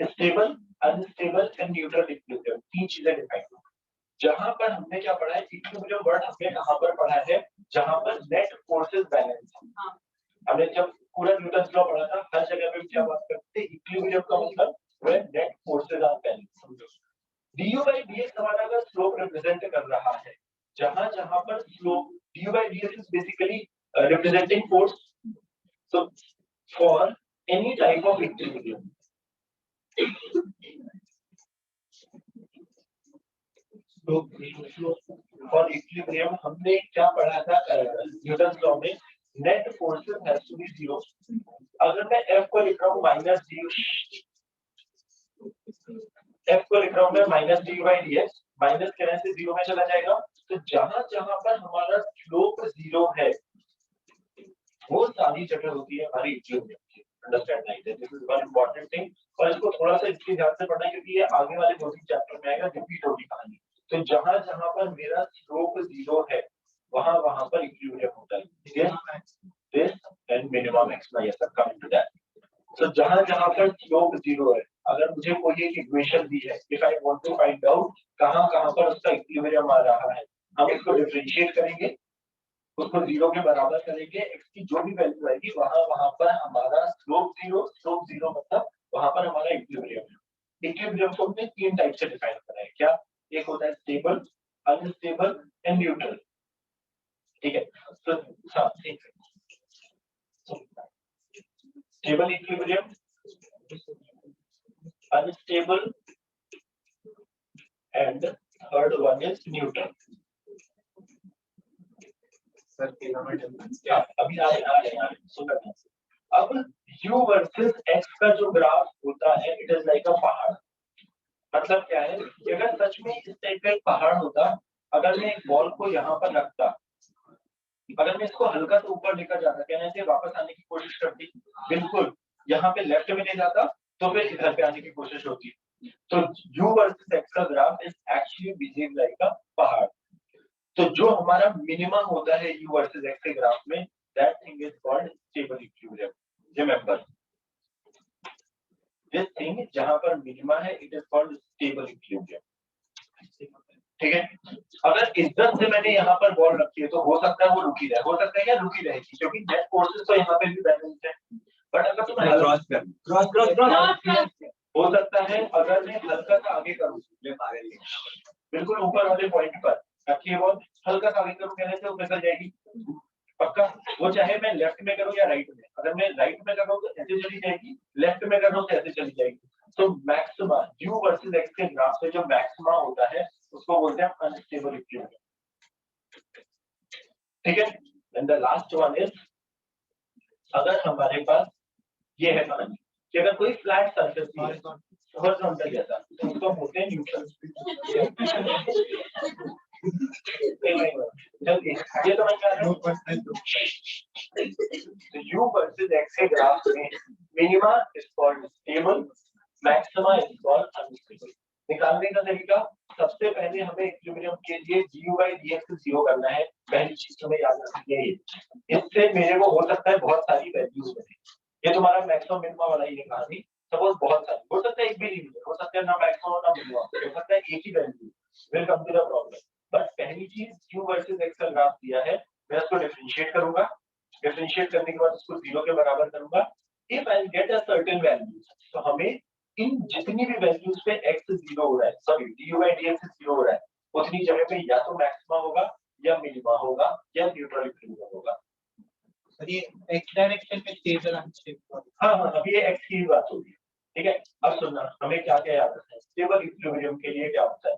S1: stable unstable and neutral equilibrium तीन चीजें डिफाइन जहां पर हमने क्या पढ़ा है इक्विलिब्रियम वर्ड हमने कहां पर पढ़ा है जहां पर नेट फोर्सेस बैलेंस क्या बात करते हैं, इक्विलिब्रियम का मतलब when net forces are balance. du by dx हमारा अगर स्लोप रिप्रेजेंट कर रहा है, जहां जहां पर slope du by dx is basically representing force, so for any type of equilibrium for equilibrium हमने क्या पढ़ा था न्यूटन लॉ में, net forces has to be zero. अगर मैं F को लिख रहा हूँ माइनस डी, F को लिख रहा हूँ मैं minus D by D x, minus करने से जीरो में चला जाएगा। तो जहां जहां पर हमारा स्लोप जीरो है वो सारी जगह होती है हमारी इक्विलिब्रियम की। Understand like this is one important thing, और इसको थोड़ा सा इसके ध्यान से पढ़ना है क्योंकि ये आगे वाले दो तीन चैप्टर में आएगा, रिपीट होगी कहानी। तो जहां जहां पर मेरा स्लोप जीरो है वहां वहां पर इक्विलिब्रियम होता है, ठीक है। This and minimum maxima, yes sir, coming to that. तो जहां जहां पर स्लोप जीरो है, अगर मुझे कोई एक इक्वेशन दी है, if I want to find out कहां कहां पर उसका इक्विलिब्रियम आ रहा है, हम इसको डिफरेंशिएट करेंगे, उसको जीरो के बराबर करेंगे, एक्स की जो भी वैल्यू आएगी वहां वहां पर हमारा स्लोप जीरो मतलब वहां पर हमारा इक्विलिब्रियम है। इक्विलिब्रियम को हमने तीन टाइप से डिफाइन करा है, क्या? एक होता है स्टेबल, अनस्टेबल एंड न्यूट्रल, ठीक है। तो stable equilibrium, unstable and third one is neutral. अभी आ रहे हैं सुनो। अब u वर्सेस x का जो ग्राफ होता है, इट इज लाइक अ पहाड़। मतलब क्या है कि अगर सच में इस टाइप का एक पहाड़ होता, अगर मैं एक बॉल को यहाँ पर रखता, अगर मैं इसको हल्का सा ऊपर लेकर जाता, कहने से वापस आने की कोशिश करती, बिल्कुल यहाँ पे लेफ्ट में ले जाता तो फिर इधर पे आने की कोशिश होती। तो u वर्सेस x का graph is actually behave like अ पहाड़। तो जो हमारा मिनिमा होता है u वर्सेस x के ग्राफ में, that thing is called stable equilibrium. Remember this thing, जहां पर मिनिमा है it is called stable equilibrium, ठीक है। अगर इधर से मैंने यहाँ पर बॉल रखी है तो हो सकता है वो रुकी रहे, हो सकता है क्या रुकी रहेगी, क्योंकि नेट फोर्सेस तो यहाँ पे भी बैलेंस है। बट अगर तुम क्रॉस हो सकता है अगर मैं हल्का सा आगे करूँ, बिल्कुल ऊपर वाले पॉइंट पर रखिए बॉल, हल्का सा आगे करूँ, कहने से वो फिसल जाएगी पक्का। वो चाहे मैं लेफ्ट में करूँ या राइट में, अगर मैं राइट में कर रहा हूँ तो ऐसे चली जाएगी, लेफ्ट में कर रहा हूँ तो ऐसे चली जाएगी। तो मैक्सिमा u वर्सेस x के ग्राफ में जो मैक्सिमा होता है उसको बोलते हैं अनस्टेबल इक्विलिब्रियम, ठीक है। And the last one is, अगर हमारे पास ये है कहानी कि अगर कोई फ्लैट सरफेस है हॉरिजॉन्टल जैसा, तो उसको बोलते हैं न्यूट्रल। ये तो मैं कह रहा हूं, तो u वर्सेस x के ग्राफ में minima is called stable, maxima is called unstable. निकालने का तरीका, सबसे पहले हमें इक्विलिब्रियम के लिए du by dx जीरो करना है। पहली चीज तुम्हें याद रखनी है, इससे मेरे को हो सकता है बहुत सारी वैल्यूज मिले। ये तुम्हारा मैक्सिमम मिनिमा वाला ही कहानी, सपोज बहुत सारी, हो सकता है एक भी नहीं मिले, हो सकता है ना मैक्सिमम ना मिनिमा, हो सकता है एक ही value, will come to the problem. But पहली चीज u वर्सेस x का ग्राफ दिया है, मैं इसको डिफरेंशिएट करूंगा, डिफरेंशिएट करने के बाद इसको जीरो के बराबर करूंगा। If I get a certain value, तो हमें इन जितनी भी वैल्यूज पे x जीरो हो रहा है, sorry du by dx zero हो रहा है, उतनी जगह पे या तो मैक्सिमा होगा या मिनिमा होगा या न्यूट्रल इक्विलिब्रियम होगा।
S2: ये x डायरेक्शन में स्टेबल अनस्टेबल।
S1: हाँ हाँ, अभी ये x की बात हो रही है, ठीक है। अब सुनना, हमें क्या क्या याद रखना है स्टेबल इक्विलिब्रियम के लिए क्या होता है।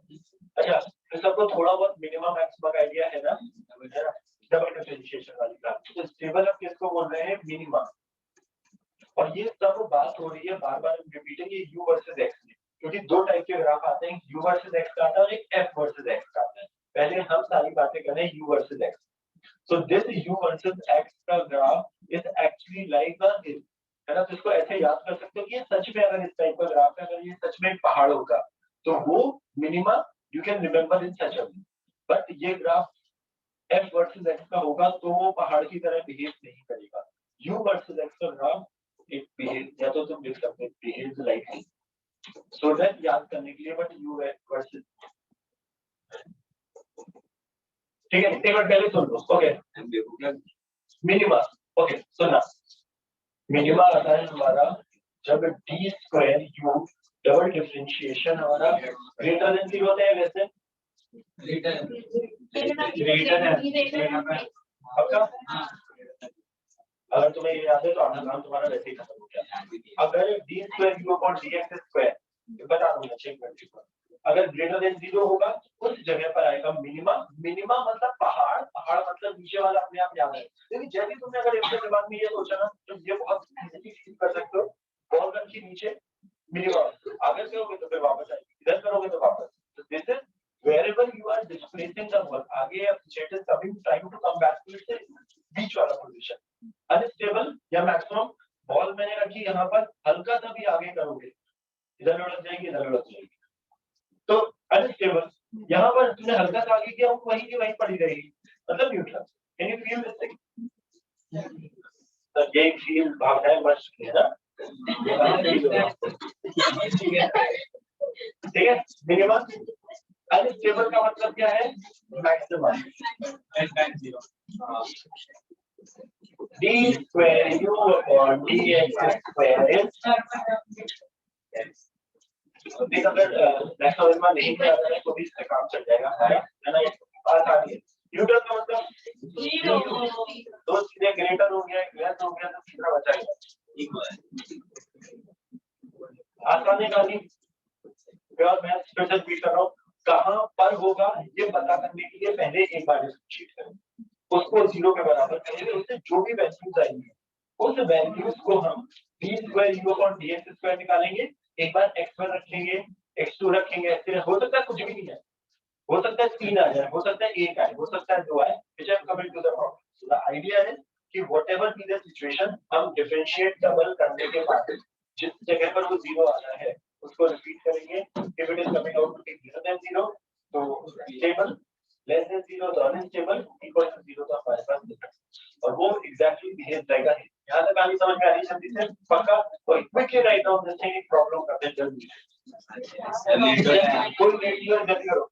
S1: अच्छा, तो सबको थोड़ा बहुत मिनिमम मैक्सिमम का आइडिया है ना, डबल डिफरेंशिएशन वाली बात। तो स्टेबल अब किसको बोल रहे हैं, मिनिमा। और ये सब बात हो रही है बार बार रिपीटिंग, ये u वर्सेस x में, क्योंकि दो टाइप के ग्राफ आते हैं, u वर्सेस x का आता है और एक f वर्सेस x का आता है। पहले हम सारी बातें करें u versus x। So this u versus x का graph is actually like a hill, है ना। तो इसको ऐसे याद कर सकते हो कि ये सच में अगर इस टाइप का ग्राफ है, अगर ये सच में एक पहाड़ होगा तो वो minima you can remember in such a way. But ये ग्राफ f वर्सेस x का होगा तो वो पहाड़ की तरह बिहेव नहीं करेगा। u वर्सेस x का ग्राफ एक बिहेव, या तो तुम लिख सकते हो behave like hill, so that याद करने के लिए। बट u वर्सेस, ठीक है, एक बार पहले सुन लो, ओके। मिनिमा, ओके सुनना, मिनिमा आता है हमारा जब D square U double differentiation हमारा ग्रेटर देन 0 होता है वैसे पक्का। अगर तुम्हें ये याद है तो आधा काम तुम्हारा वैसे ही खत्म हो गया। अगर D square you upon D x square बता दूंगा चेक करके, अगर ग्रेटर देन 0 होगा उस जगह पर आएगा मिनिमा। मिनिमा मतलब पहाड़, पहाड़ मतलब नीचे वाला अपने आप याद है। लेकिन जब भी तुमने अगर अपने दिमाग में ये सोचा ना तो ये बहुत इजीली फील कर सकते हो। बॉल रन के नीचे मिनिमा, अगर करोगे तो फिर वापस आएगी, इधर करोगे तो वापस। तो this is wherever you are displacing the ball, आगे अब jet is coming trying to come back to its बीच वाला पोजीशन। अनस्टेबल या मैक्सिमम बॉल मैंने रखी यहाँ पर, हल्का सा भी आगे करोगे इधर लुढ़क जाएगी, इधर लुढ़क जाएगी। तो अनस्टेबल यहाँ पर तुमने हल्का सा आगे किया वहीं की वहीं पड़ी रहेगी, मतलब neutral. Can you feel this thing? The game feel भागना है मस्त है ना, ठीक है। मिनिमम अनस्टेबल का मतलब क्या है? Maximum D square you upon D x square. अगर समझ में नहीं आ रहा है तो भी इससे काम चल जाएगा, है ना। बात आ रही है न्यूटन का मतलब दो चीजें ग्रेटर हो गया, लेस हो गया तो तीसरा बचा आसानी कहानी। मैं स्पेशल फील कर रहा हूँ कहाँ पर होगा ये पता करने के लिए पहले एक बार शीट करें, उसको 0 के बराबर करेंगे, उससे जो भी वैल्यूज आएंगी उस वैल्यूज को हम D square you upon D x square निकालेंगे। एक बार x1 रखेंगे, x2 रखेंगे, ऐसे हो सकता है कुछ भी नहीं है, हो सकता है 3 आ जाए, हो सकता है 1 आए, हो सकता है 2 आए, which I am coming to the problem. So the idea is कि whatever be the situation, हम डिफरेंशिएट डबल करने के बाद जिस जगह पर वो 0 आ रहा है उसको रिपीट करेंगे। if it is coming out to be greater than 0 तो स्टेबल, लेस देन 0 तो अनस्टेबल, इक्वल टू 0 तो हमारे पास डिफरेंस, और वो एग्जैक्टली बिहेव करेगा। यहाँ तक आनी समझ में आ रही जल्दी से पक्का। तो quickly write down this thing, problem करते हैं जल्दी कोई लेट और जल्दी करो।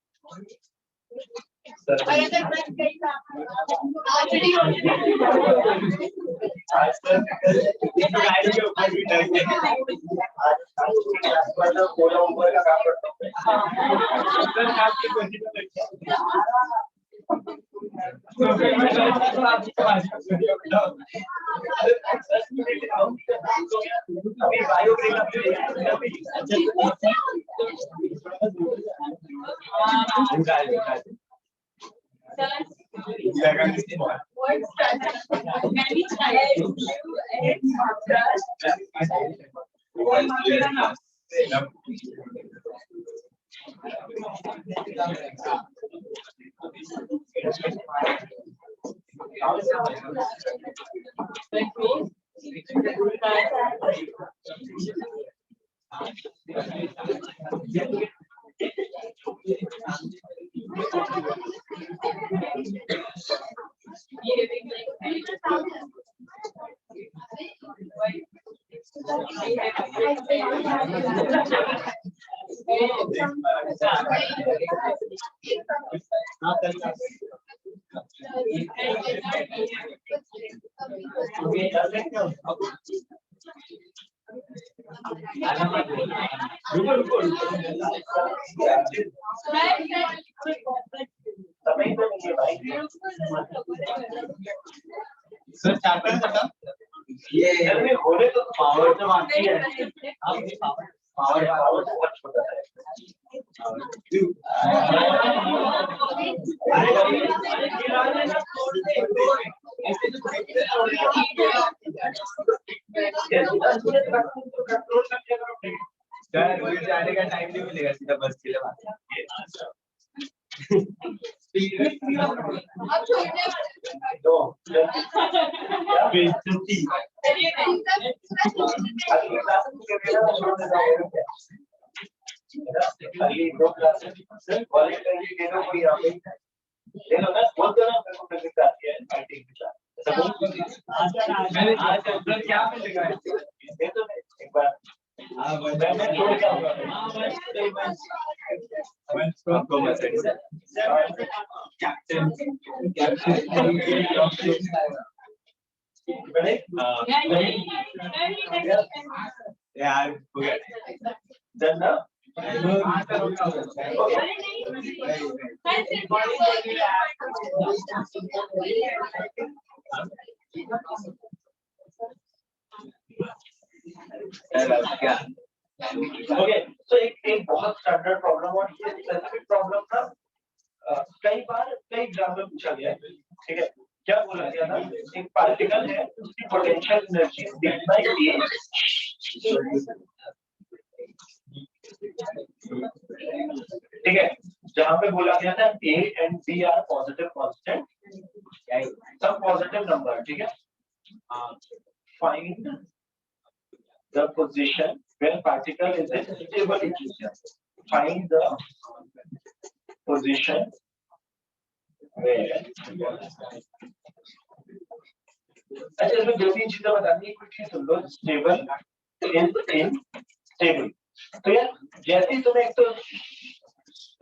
S2: सर चैप्टर खत्म
S1: ये होने तो
S2: पावर तो बाकी है
S1: पावर पावर बहुत छोटा है।
S2: सर जाने का टाइम नहीं मिलेगा, सीधा बस के लिए
S1: तो अगली 2 क्लासेस वॉलंटरी दे दो कोई यहाँ पे ले लो ना, बोल दो ना मेरे को प्रेजेंट आती है आईटी की क्लास।
S2: मैंने आज चैप्टर क्या मिलेगा
S1: दे दो एक बार, मैं छोड़ के आऊंगा।
S2: यार हो गया
S1: डन ना?
S2: क्या
S1: ओके, तो एक बहुत स्टैंडर्ड प्रॉब्लम, और ये स्पेसिफिक प्रॉब्लम ना कई बार कई एग्जाम में पूछा गया है, ठीक है? क्या बोला गया था? एक पार्टिकल है, उसकी पोटेंशियल एनर्जी दिखना ही है, ठीक है? जहां पे बोला गया था A and B are positive constant, सब पॉजिटिव नंबर, ठीक है? Find the position where particle is in stable equilibrium. Find the position where, अच्छा इसमें दो तीन चीजें बतानी है, कुछ चीज सुन लो। स्टेबल इन स्टेबल, तो यार जैसे ही तुम्हें एक तो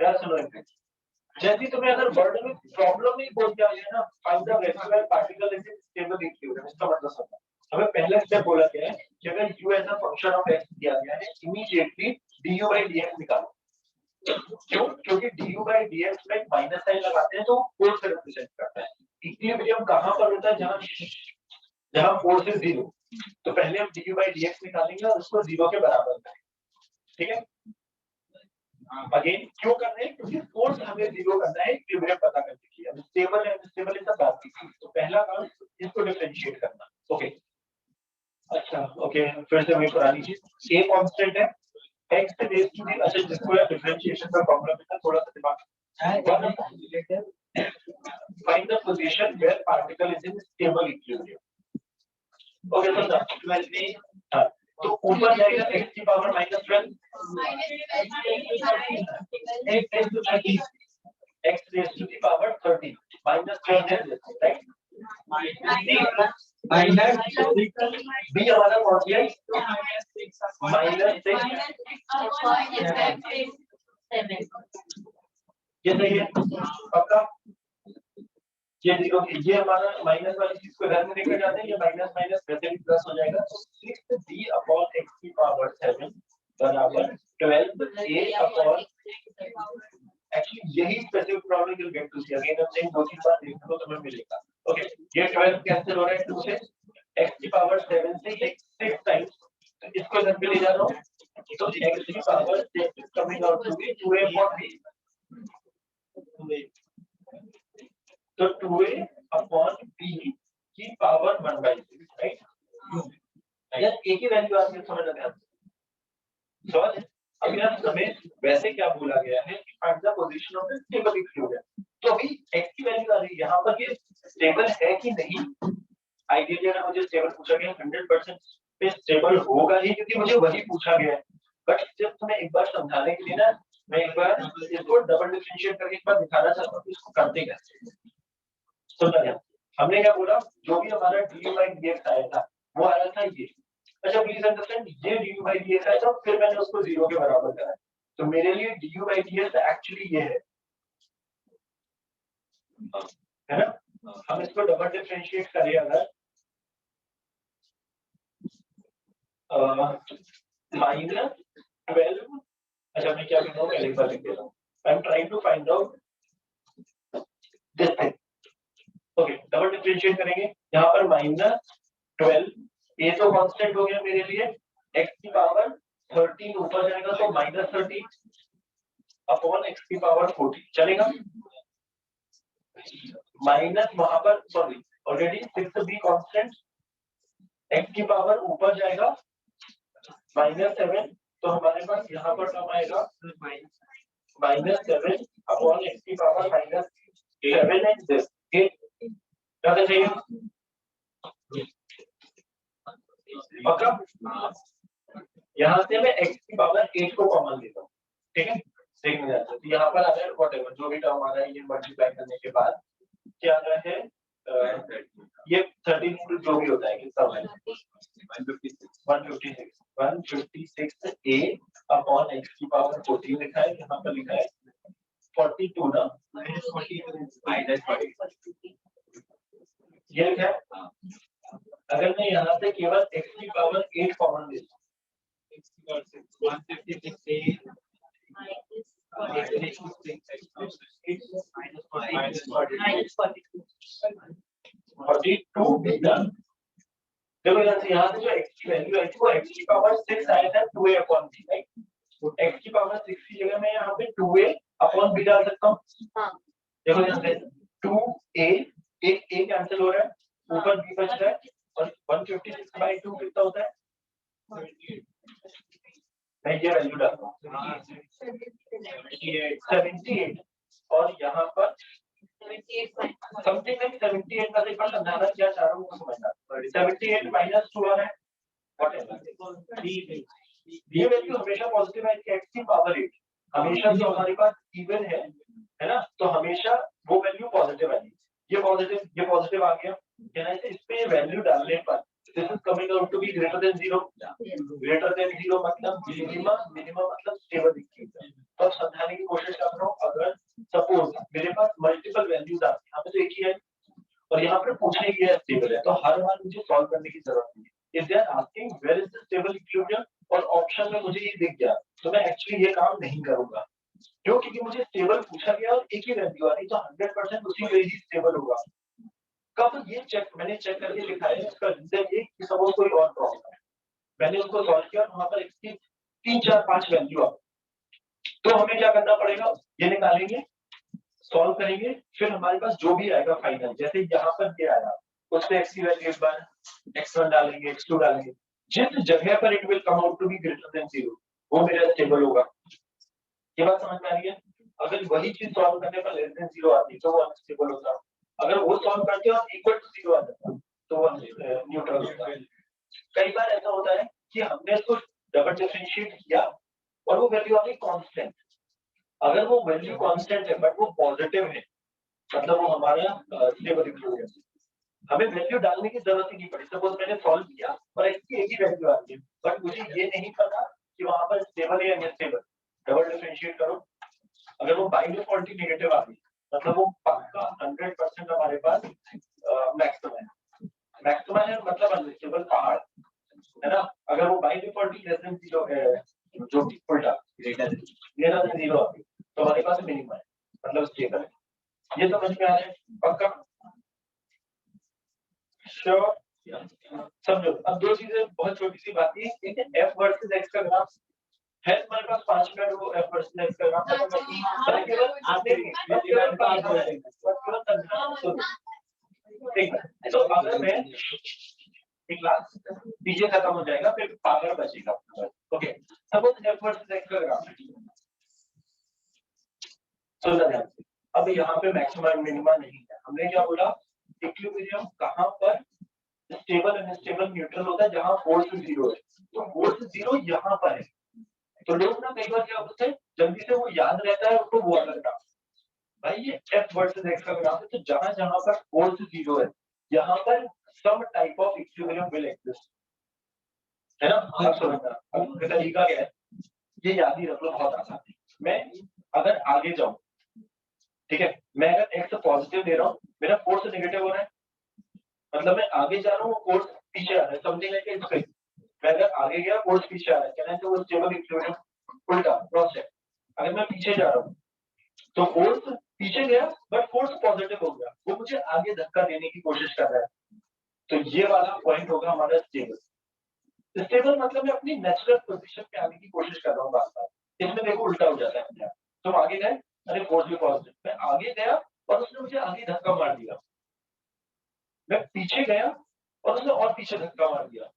S1: यार सुनो, जैसे ही तुम्हें अगर वर्ड में प्रॉब्लम ही बोल दिया जाए ना, find the vector particle is in stable equilibrium, इसका मतलब समझो। हमें पहले स्टेप बोला गया है कि अगर u as a function of x दिया गया है, इमीडिएटली du by dx निकालो। क्यों? क्योंकि du by dx में माइनस साइन लगाते हैं तो फोर्स से रिप्रेजेंट करता है। इक्विलिब्रियम कहां पर होता है? जहां फोर्स इज जीरो। तो पहले हम du by dx निकालेंगे और उसको जीरो के बराबर करेंगे, ठीक है? अगेन क्यों कर रहे हैं? क्योंकि फोर्स हमें जीरो करना है इक्विलिब्रियम पता करने के लिए। स्टेबल है, अनस्टेबल इज द बात की। तो पहला काम इसको डिफरेंशिएट करना। ओके, अच्छा ओके, फिर से वही पुरानी चीज, a कांस्टेंट है, x रेज टू दी, अच्छा जिसको यार डिफरेंशिएशन का प्रॉब्लम है, थोड़ा सा दिमाग, find the position where particle is in stable equilibrium. Okay, तो 12 में हाँ, तो ऊपर जाएगा x की power -12, x raise to the power 13 -12 है, राइट? बी हमारा कौन सी है? -6, ये सही है पक्का? ये जीरो, ये हमारा माइनस वाली चीज को इधर में लेकर जाते हैं, ये माइनस माइनस वैसे भी प्लस हो जाएगा। तो 6b अपॉन x की पावर 7 बराबर 12a अपॉन, एक्चुअली यही specific problem will get to see again, हम सेम दो तीन बार देखने को तुम्हें मिलेगा। ओके, ये 12 कैंसिल हो रहा है 2 से, x की पावर 7 से 6 टाइम्स, तो इसको इधर पे ले जा रहा हूं, तो x की power 6 coming out to be 2a upon b, तो 2a अपॉन b की पावर 1/6, राइट? यार एक ही वैल्यू आती है, समझ लगा? समझ? अब यार हमें वैसे क्या बोला गया है कि find the position of the stable equilibrium. तो अभी x की वैल्यू आ रही है, यहाँ पर ये स्टेबल है कि नहीं? आइडियली अगर मुझे स्टेबल पूछा गया 100% पे स्टेबल होगा ही, क्योंकि मुझे वही पूछा गया है। बट जब तुम्हें एक बार समझाने के लिए ना, मैं एक बार इसको डबल डिफरेंशिएट करके एक बार दिखाना चाहता हूँ इसको करते कैसे। समझा गया? हमने क्या बोला, जो भी हमारा du by dx आया था वो आया था ये। अच्छा प्लीज अंडरस्टैंड, ये du by dx आया था, फिर मैंने उसको जीरो के बराबर करा, तो मेरे लिए du by dx एक्चुअली ये है ना? हम इसको डबल डिफरेंशिएट करें अगर, -12, अच्छा मैं क्या कर रहा हूँ, पहले एक बार लिख देता हूँ। I am trying to find out this thing. Okay, double differentiate करेंगे, यहाँ पर -12, a तो कांस्टेंट हो गया मेरे लिए, x की पावर 13 ऊपर जाएगा तो -13 अपॉन x की पावर 14 चलेगा। माइनस वहां पर, sorry already 6b constant, x की पावर ऊपर जाएगा -7, तो हमारे पास यहाँ पर कम आएगा -7 अपॉन x की पावर -7 एंड दिस 8, क्या चाहिए पक्का? यहाँ से मैं x की पावर 8 को कॉमन लेता हूँ, ठीक है? सेम हो जाता है, तो यहाँ पर आ जाए व्हाटएवर जो भी टर्म आ रहा है, ये मल्टीप्लाई करने के बाद क्या आ रहा है, ये 13 जो भी होता है कितना है 156 a अपॉन x की पावर 14 लिखा है, यहाँ पर लिखा है 42 ना -40 ये लिखा है। अगर मैं यहाँ से केवल x की पावर 8 कॉमन लेता हूँ 42 बीटा। देखो यहाँ से जो x की वैल्यू आई थी वो x की पावर 6 आया था 2a अपॉन b, राइट? तो x की पावर 6 की जगह मैं यहाँ पे 2a अपॉन b डाल सकता हूँ। देखो यहाँ से 2a एक a कैंसिल हो रहा है, ऊपर b बच रहा है और 156/2 कितना होता है? मैं ये वैल्यू डालता हूँ 78 और यहाँ पर समथिंग लाइक 78 का एक बार समझाना क्या चाह रहा हूँ वो समझना। 78 माइनस 2 आ रहा है, व्हाटएवर ये वैल्यू हमेशा पॉजिटिव है कि x की पावर 8 हमेशा जो हमारे पास इवन है ना, तो हमेशा वो वैल्यू पॉजिटिव आएगी। ये पॉजिटिव आ गया, कहना है इस पे वैल्यू डालने पर this is coming out to be greater than 0 मतलब मिनिमम मतलब स्टेबल इक्वेशन। तो अब समझाने की कोशिश कर रहा हूँ, अगर सपोज मेरे पास मल्टीपल वैल्यूज आती हैं, यहाँ पे तो एक ही है और यहाँ पे पूछने की है स्टेबल है, तो हर बार मुझे सॉल्व करने की जरूरत नहीं है। If they are asking where is the stable equation और ऑप्शन में मुझे ये दिख गया, तो मैं एक्चुअली ये काम नहीं करूंगा, क्यों? क्योंकि मुझे स्टेबल पूछा गया और एक ही वैल्यू आ रही, तो 100% उसी में ही स्टेबल होगा। कब ये मैंने चेक करके लिखा है, इसका रीजन ये कि सपोज कोई और प्रॉब्लम है, मैंने उसको सॉल्व किया और वहां पर इसकी 3 4 5 वैल्यू आ, तो हमें क्या करना पड़ेगा, ये निकालेंगे, सॉल्व करेंगे, फिर हमारे पास जो भी आएगा फाइनल, जैसे यहाँ पर ये आया उस पे x की वैल्यू एक बार x1 डालेंगे, x2 डालेंगे, जिस जगह पर it will come out to be greater than 0 वो मेरा स्टेबल होगा। ये बात समझ में आ रही है? अगर वही चीज सॉल्व करने पर लेस देन 0 आती तो वो अनस्टेबल होता, अगर वो सॉल्व करते हो इक्वल टू 0 आ जाता तो वो न्यूट्रल होता है। कई बार ऐसा होता है कि हमने इसको डबल डिफरेंशिएट किया और वो वैल्यू आ गई कांस्टेंट। अगर वो वैल्यू कांस्टेंट है बट वो पॉजिटिव है, मतलब वो हमारा स्टेबल इक्वेशन है, हमें वैल्यू डालने की जरूरत ही नहीं पड़ी। सपोज मैंने सॉल्व किया और x की एक ही वैल्यू आ रही है, बट मुझे ये नहीं पता कि वहां पर स्टेबल है या अनस्टेबल, डबल डिफरेंशिएट करो, अगर वो बाई डिफॉल्ट ही नेगेटिव आ गई, मतलब वो पक्का 100% हमारे पास मैक्सिमम है, मतलब अनस्टेबल पहाड़ है ना। अगर वो by default he less than 0 है, जो कि उल्टा ग्रेटर देन 0 आ गई, तो हमारे पास मिनिमम है, मतलब स्टेबल है। ये समझ में आ रहा है? पक्का श्योर? समझो। अब दो चीजें बहुत छोटी सी बात है, एक है f वर्सेस x का ग्राफ है, हमारे पास 5 मिनट वो f वर्सेस x का ग्राफ है, केवल आपने ठीक है। तो अगर मैं एक क्लास पीछे खत्म हो जाएगा, फिर पावर बचेगा। Okay, suppose f versus x का ग्राफ है, सुनना ध्यान से। अब यहाँ पे मैक्सिमम मिनिमा नहीं है, हमने क्या बोला, इक्विलिब्रियम कहाँ पर स्टेबल अनस्टेबल न्यूट्रल होता है, जहां फोर्स 0 है, तो फोर्स 0 यहाँ पर है। तो लोग ना कई बार क्या होता है, जल्दी से वो याद रहता है उनको वो वाला ग्राफ, भाई ये f वर्सेस x का ग्राफ है, तो जहां जहां पर फोर्स 0 है यहाँ पर some type of equilibrium will exist, है ना। आप समझना, अब तरीका क्या है, ये याद ही रख लो, बहुत आसान है। मैं अगर आगे जाऊं, ठीक है, मैं अगर x पॉजिटिव दे रहा हूँ, मेरा फोर्स नेगेटिव हो रहा है, मतलब मैं आगे जा रहा हूँ, फोर्स पीछे आ रहा है, समथिंग लाइक इट्स, मैं अगर आगे गया फोर्स पीछे आ रहा है, कहना है तो वो स्टेबल इक्विलिब्रियम उल्टा प्रोसेस। अगर मैं पीछे जा रहा हूँ तो फोर्स पीछे गया बट फोर्स पॉजिटिव हो गया, वो मुझे आगे धक्का देने की कोशिश कर रहा है, तो ये वाला पॉइंट होगा हमारा स्टेबल। स्टेबल मतलब मैं अपनी नेचुरल पोजीशन पे आने की कोशिश कर रहा हूँ, बार-बार इसमें देखो उल्टा हो जाता है। तो आगे गए, अरे फोर्स भी पॉजिटिव, मैं आगे गया और उसने मुझे आगे धक्का मार दिया, मैं पीछे गया और उसने और पीछे धक्का मार दिया।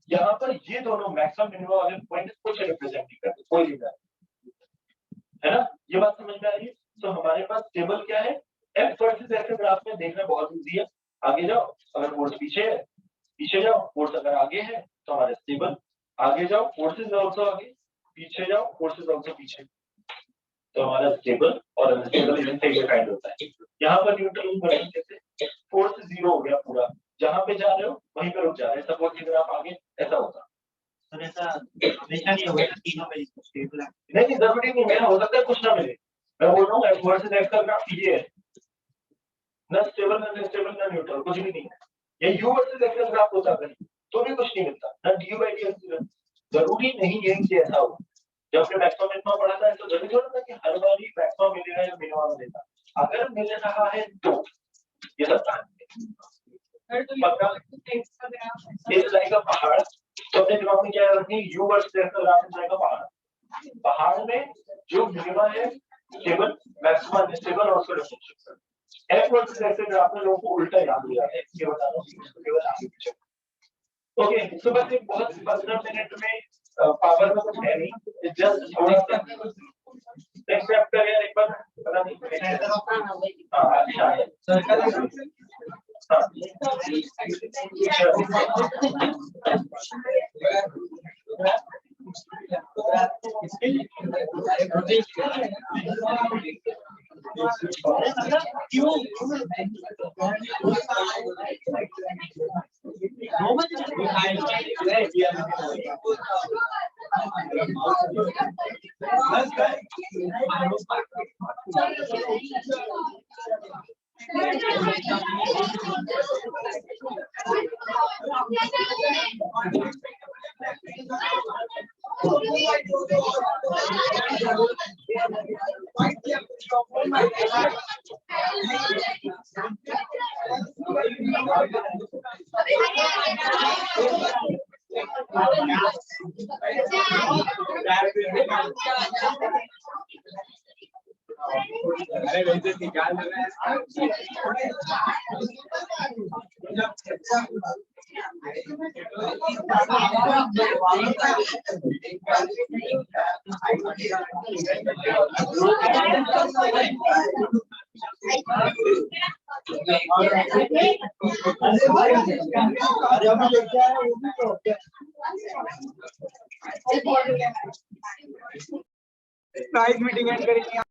S1: यहाँ पर ये दोनों मैक्सिमम मिनिमम वाले पॉइंट कुछ रिप्रेजेंट नहीं करते, कोई रीजन है ना। ये बात समझ में आ रही है? तो हमारे पास टेबल क्या है, f वर्सेस x ग्राफ में देखना बहुत इजी है। आगे जाओ, अगर फोर्स पीछे है, पीछे जाओ, फोर्स अगर आगे है तो हमारा स्टेबल, आगे जाओ फोर्सेस आल्सो आगे, पीछे जाओ फोर्सेस आल्सो पीछे, तो हमारा स्टेबल और अनस्टेबल इवन से डिफाइंड होता है। यहाँ पर न्यूट्रल कैसे, फोर्स 0 हो गया पूरा, जहां पे जा रहे हो वहीं पे रुक जा रहे हैं, सपोज कि आप आगे ऐसा होगा, तो ऐसा हमेशा नहीं होगा, तीनों में स्टेबल है नहीं, जरूरी नहीं है, हो सकता है कुछ ना मिले। मैं बोल रहा हूँ f वर्सेस x का ग्राफ ये है, ना स्टेबल ना अनस्टेबल ना न्यूट्रल, कुछ भी नहीं है। ये u वर्सेस x का ग्राफ होता है तो भी कुछ नहीं मिलता, ना du/dx, जरूरी नहीं है कि ऐसा हो। जब हमने मैक्सिमम मिनिमम पढ़ा था तो जरूरी थोड़ा था कि हर बार ही मैक्सिमम मिलेगा या मिनिमम मिलेगा। अगर मिल रहा है तो ये सब इट्स लाइक अ पहाड़। तो अपने दिमाग में क्या रखनी, यू वर्स लाइक अ पहाड़। पहाड़ में जो मिनिमम है स्टेबल, मैक्सिमम स्टेबल और उसका रिलेशनशिप। एफ वर्स जैसे ग्राफ में लोगों को उल्टा याद हो जाता है, ये बता रहा हूं केवल आगे पीछे। ओके, तो बस एक बहुत 15 मिनट में पावर में कुछ है नहीं, जस्ट थोड़ा सा नेक्स्ट चैप्टर है, एक बार पता नहीं। हां अच्छा है सर्कल।
S2: अरे वैसे निकाल प्राइज मीटिंग एंड करेंगे।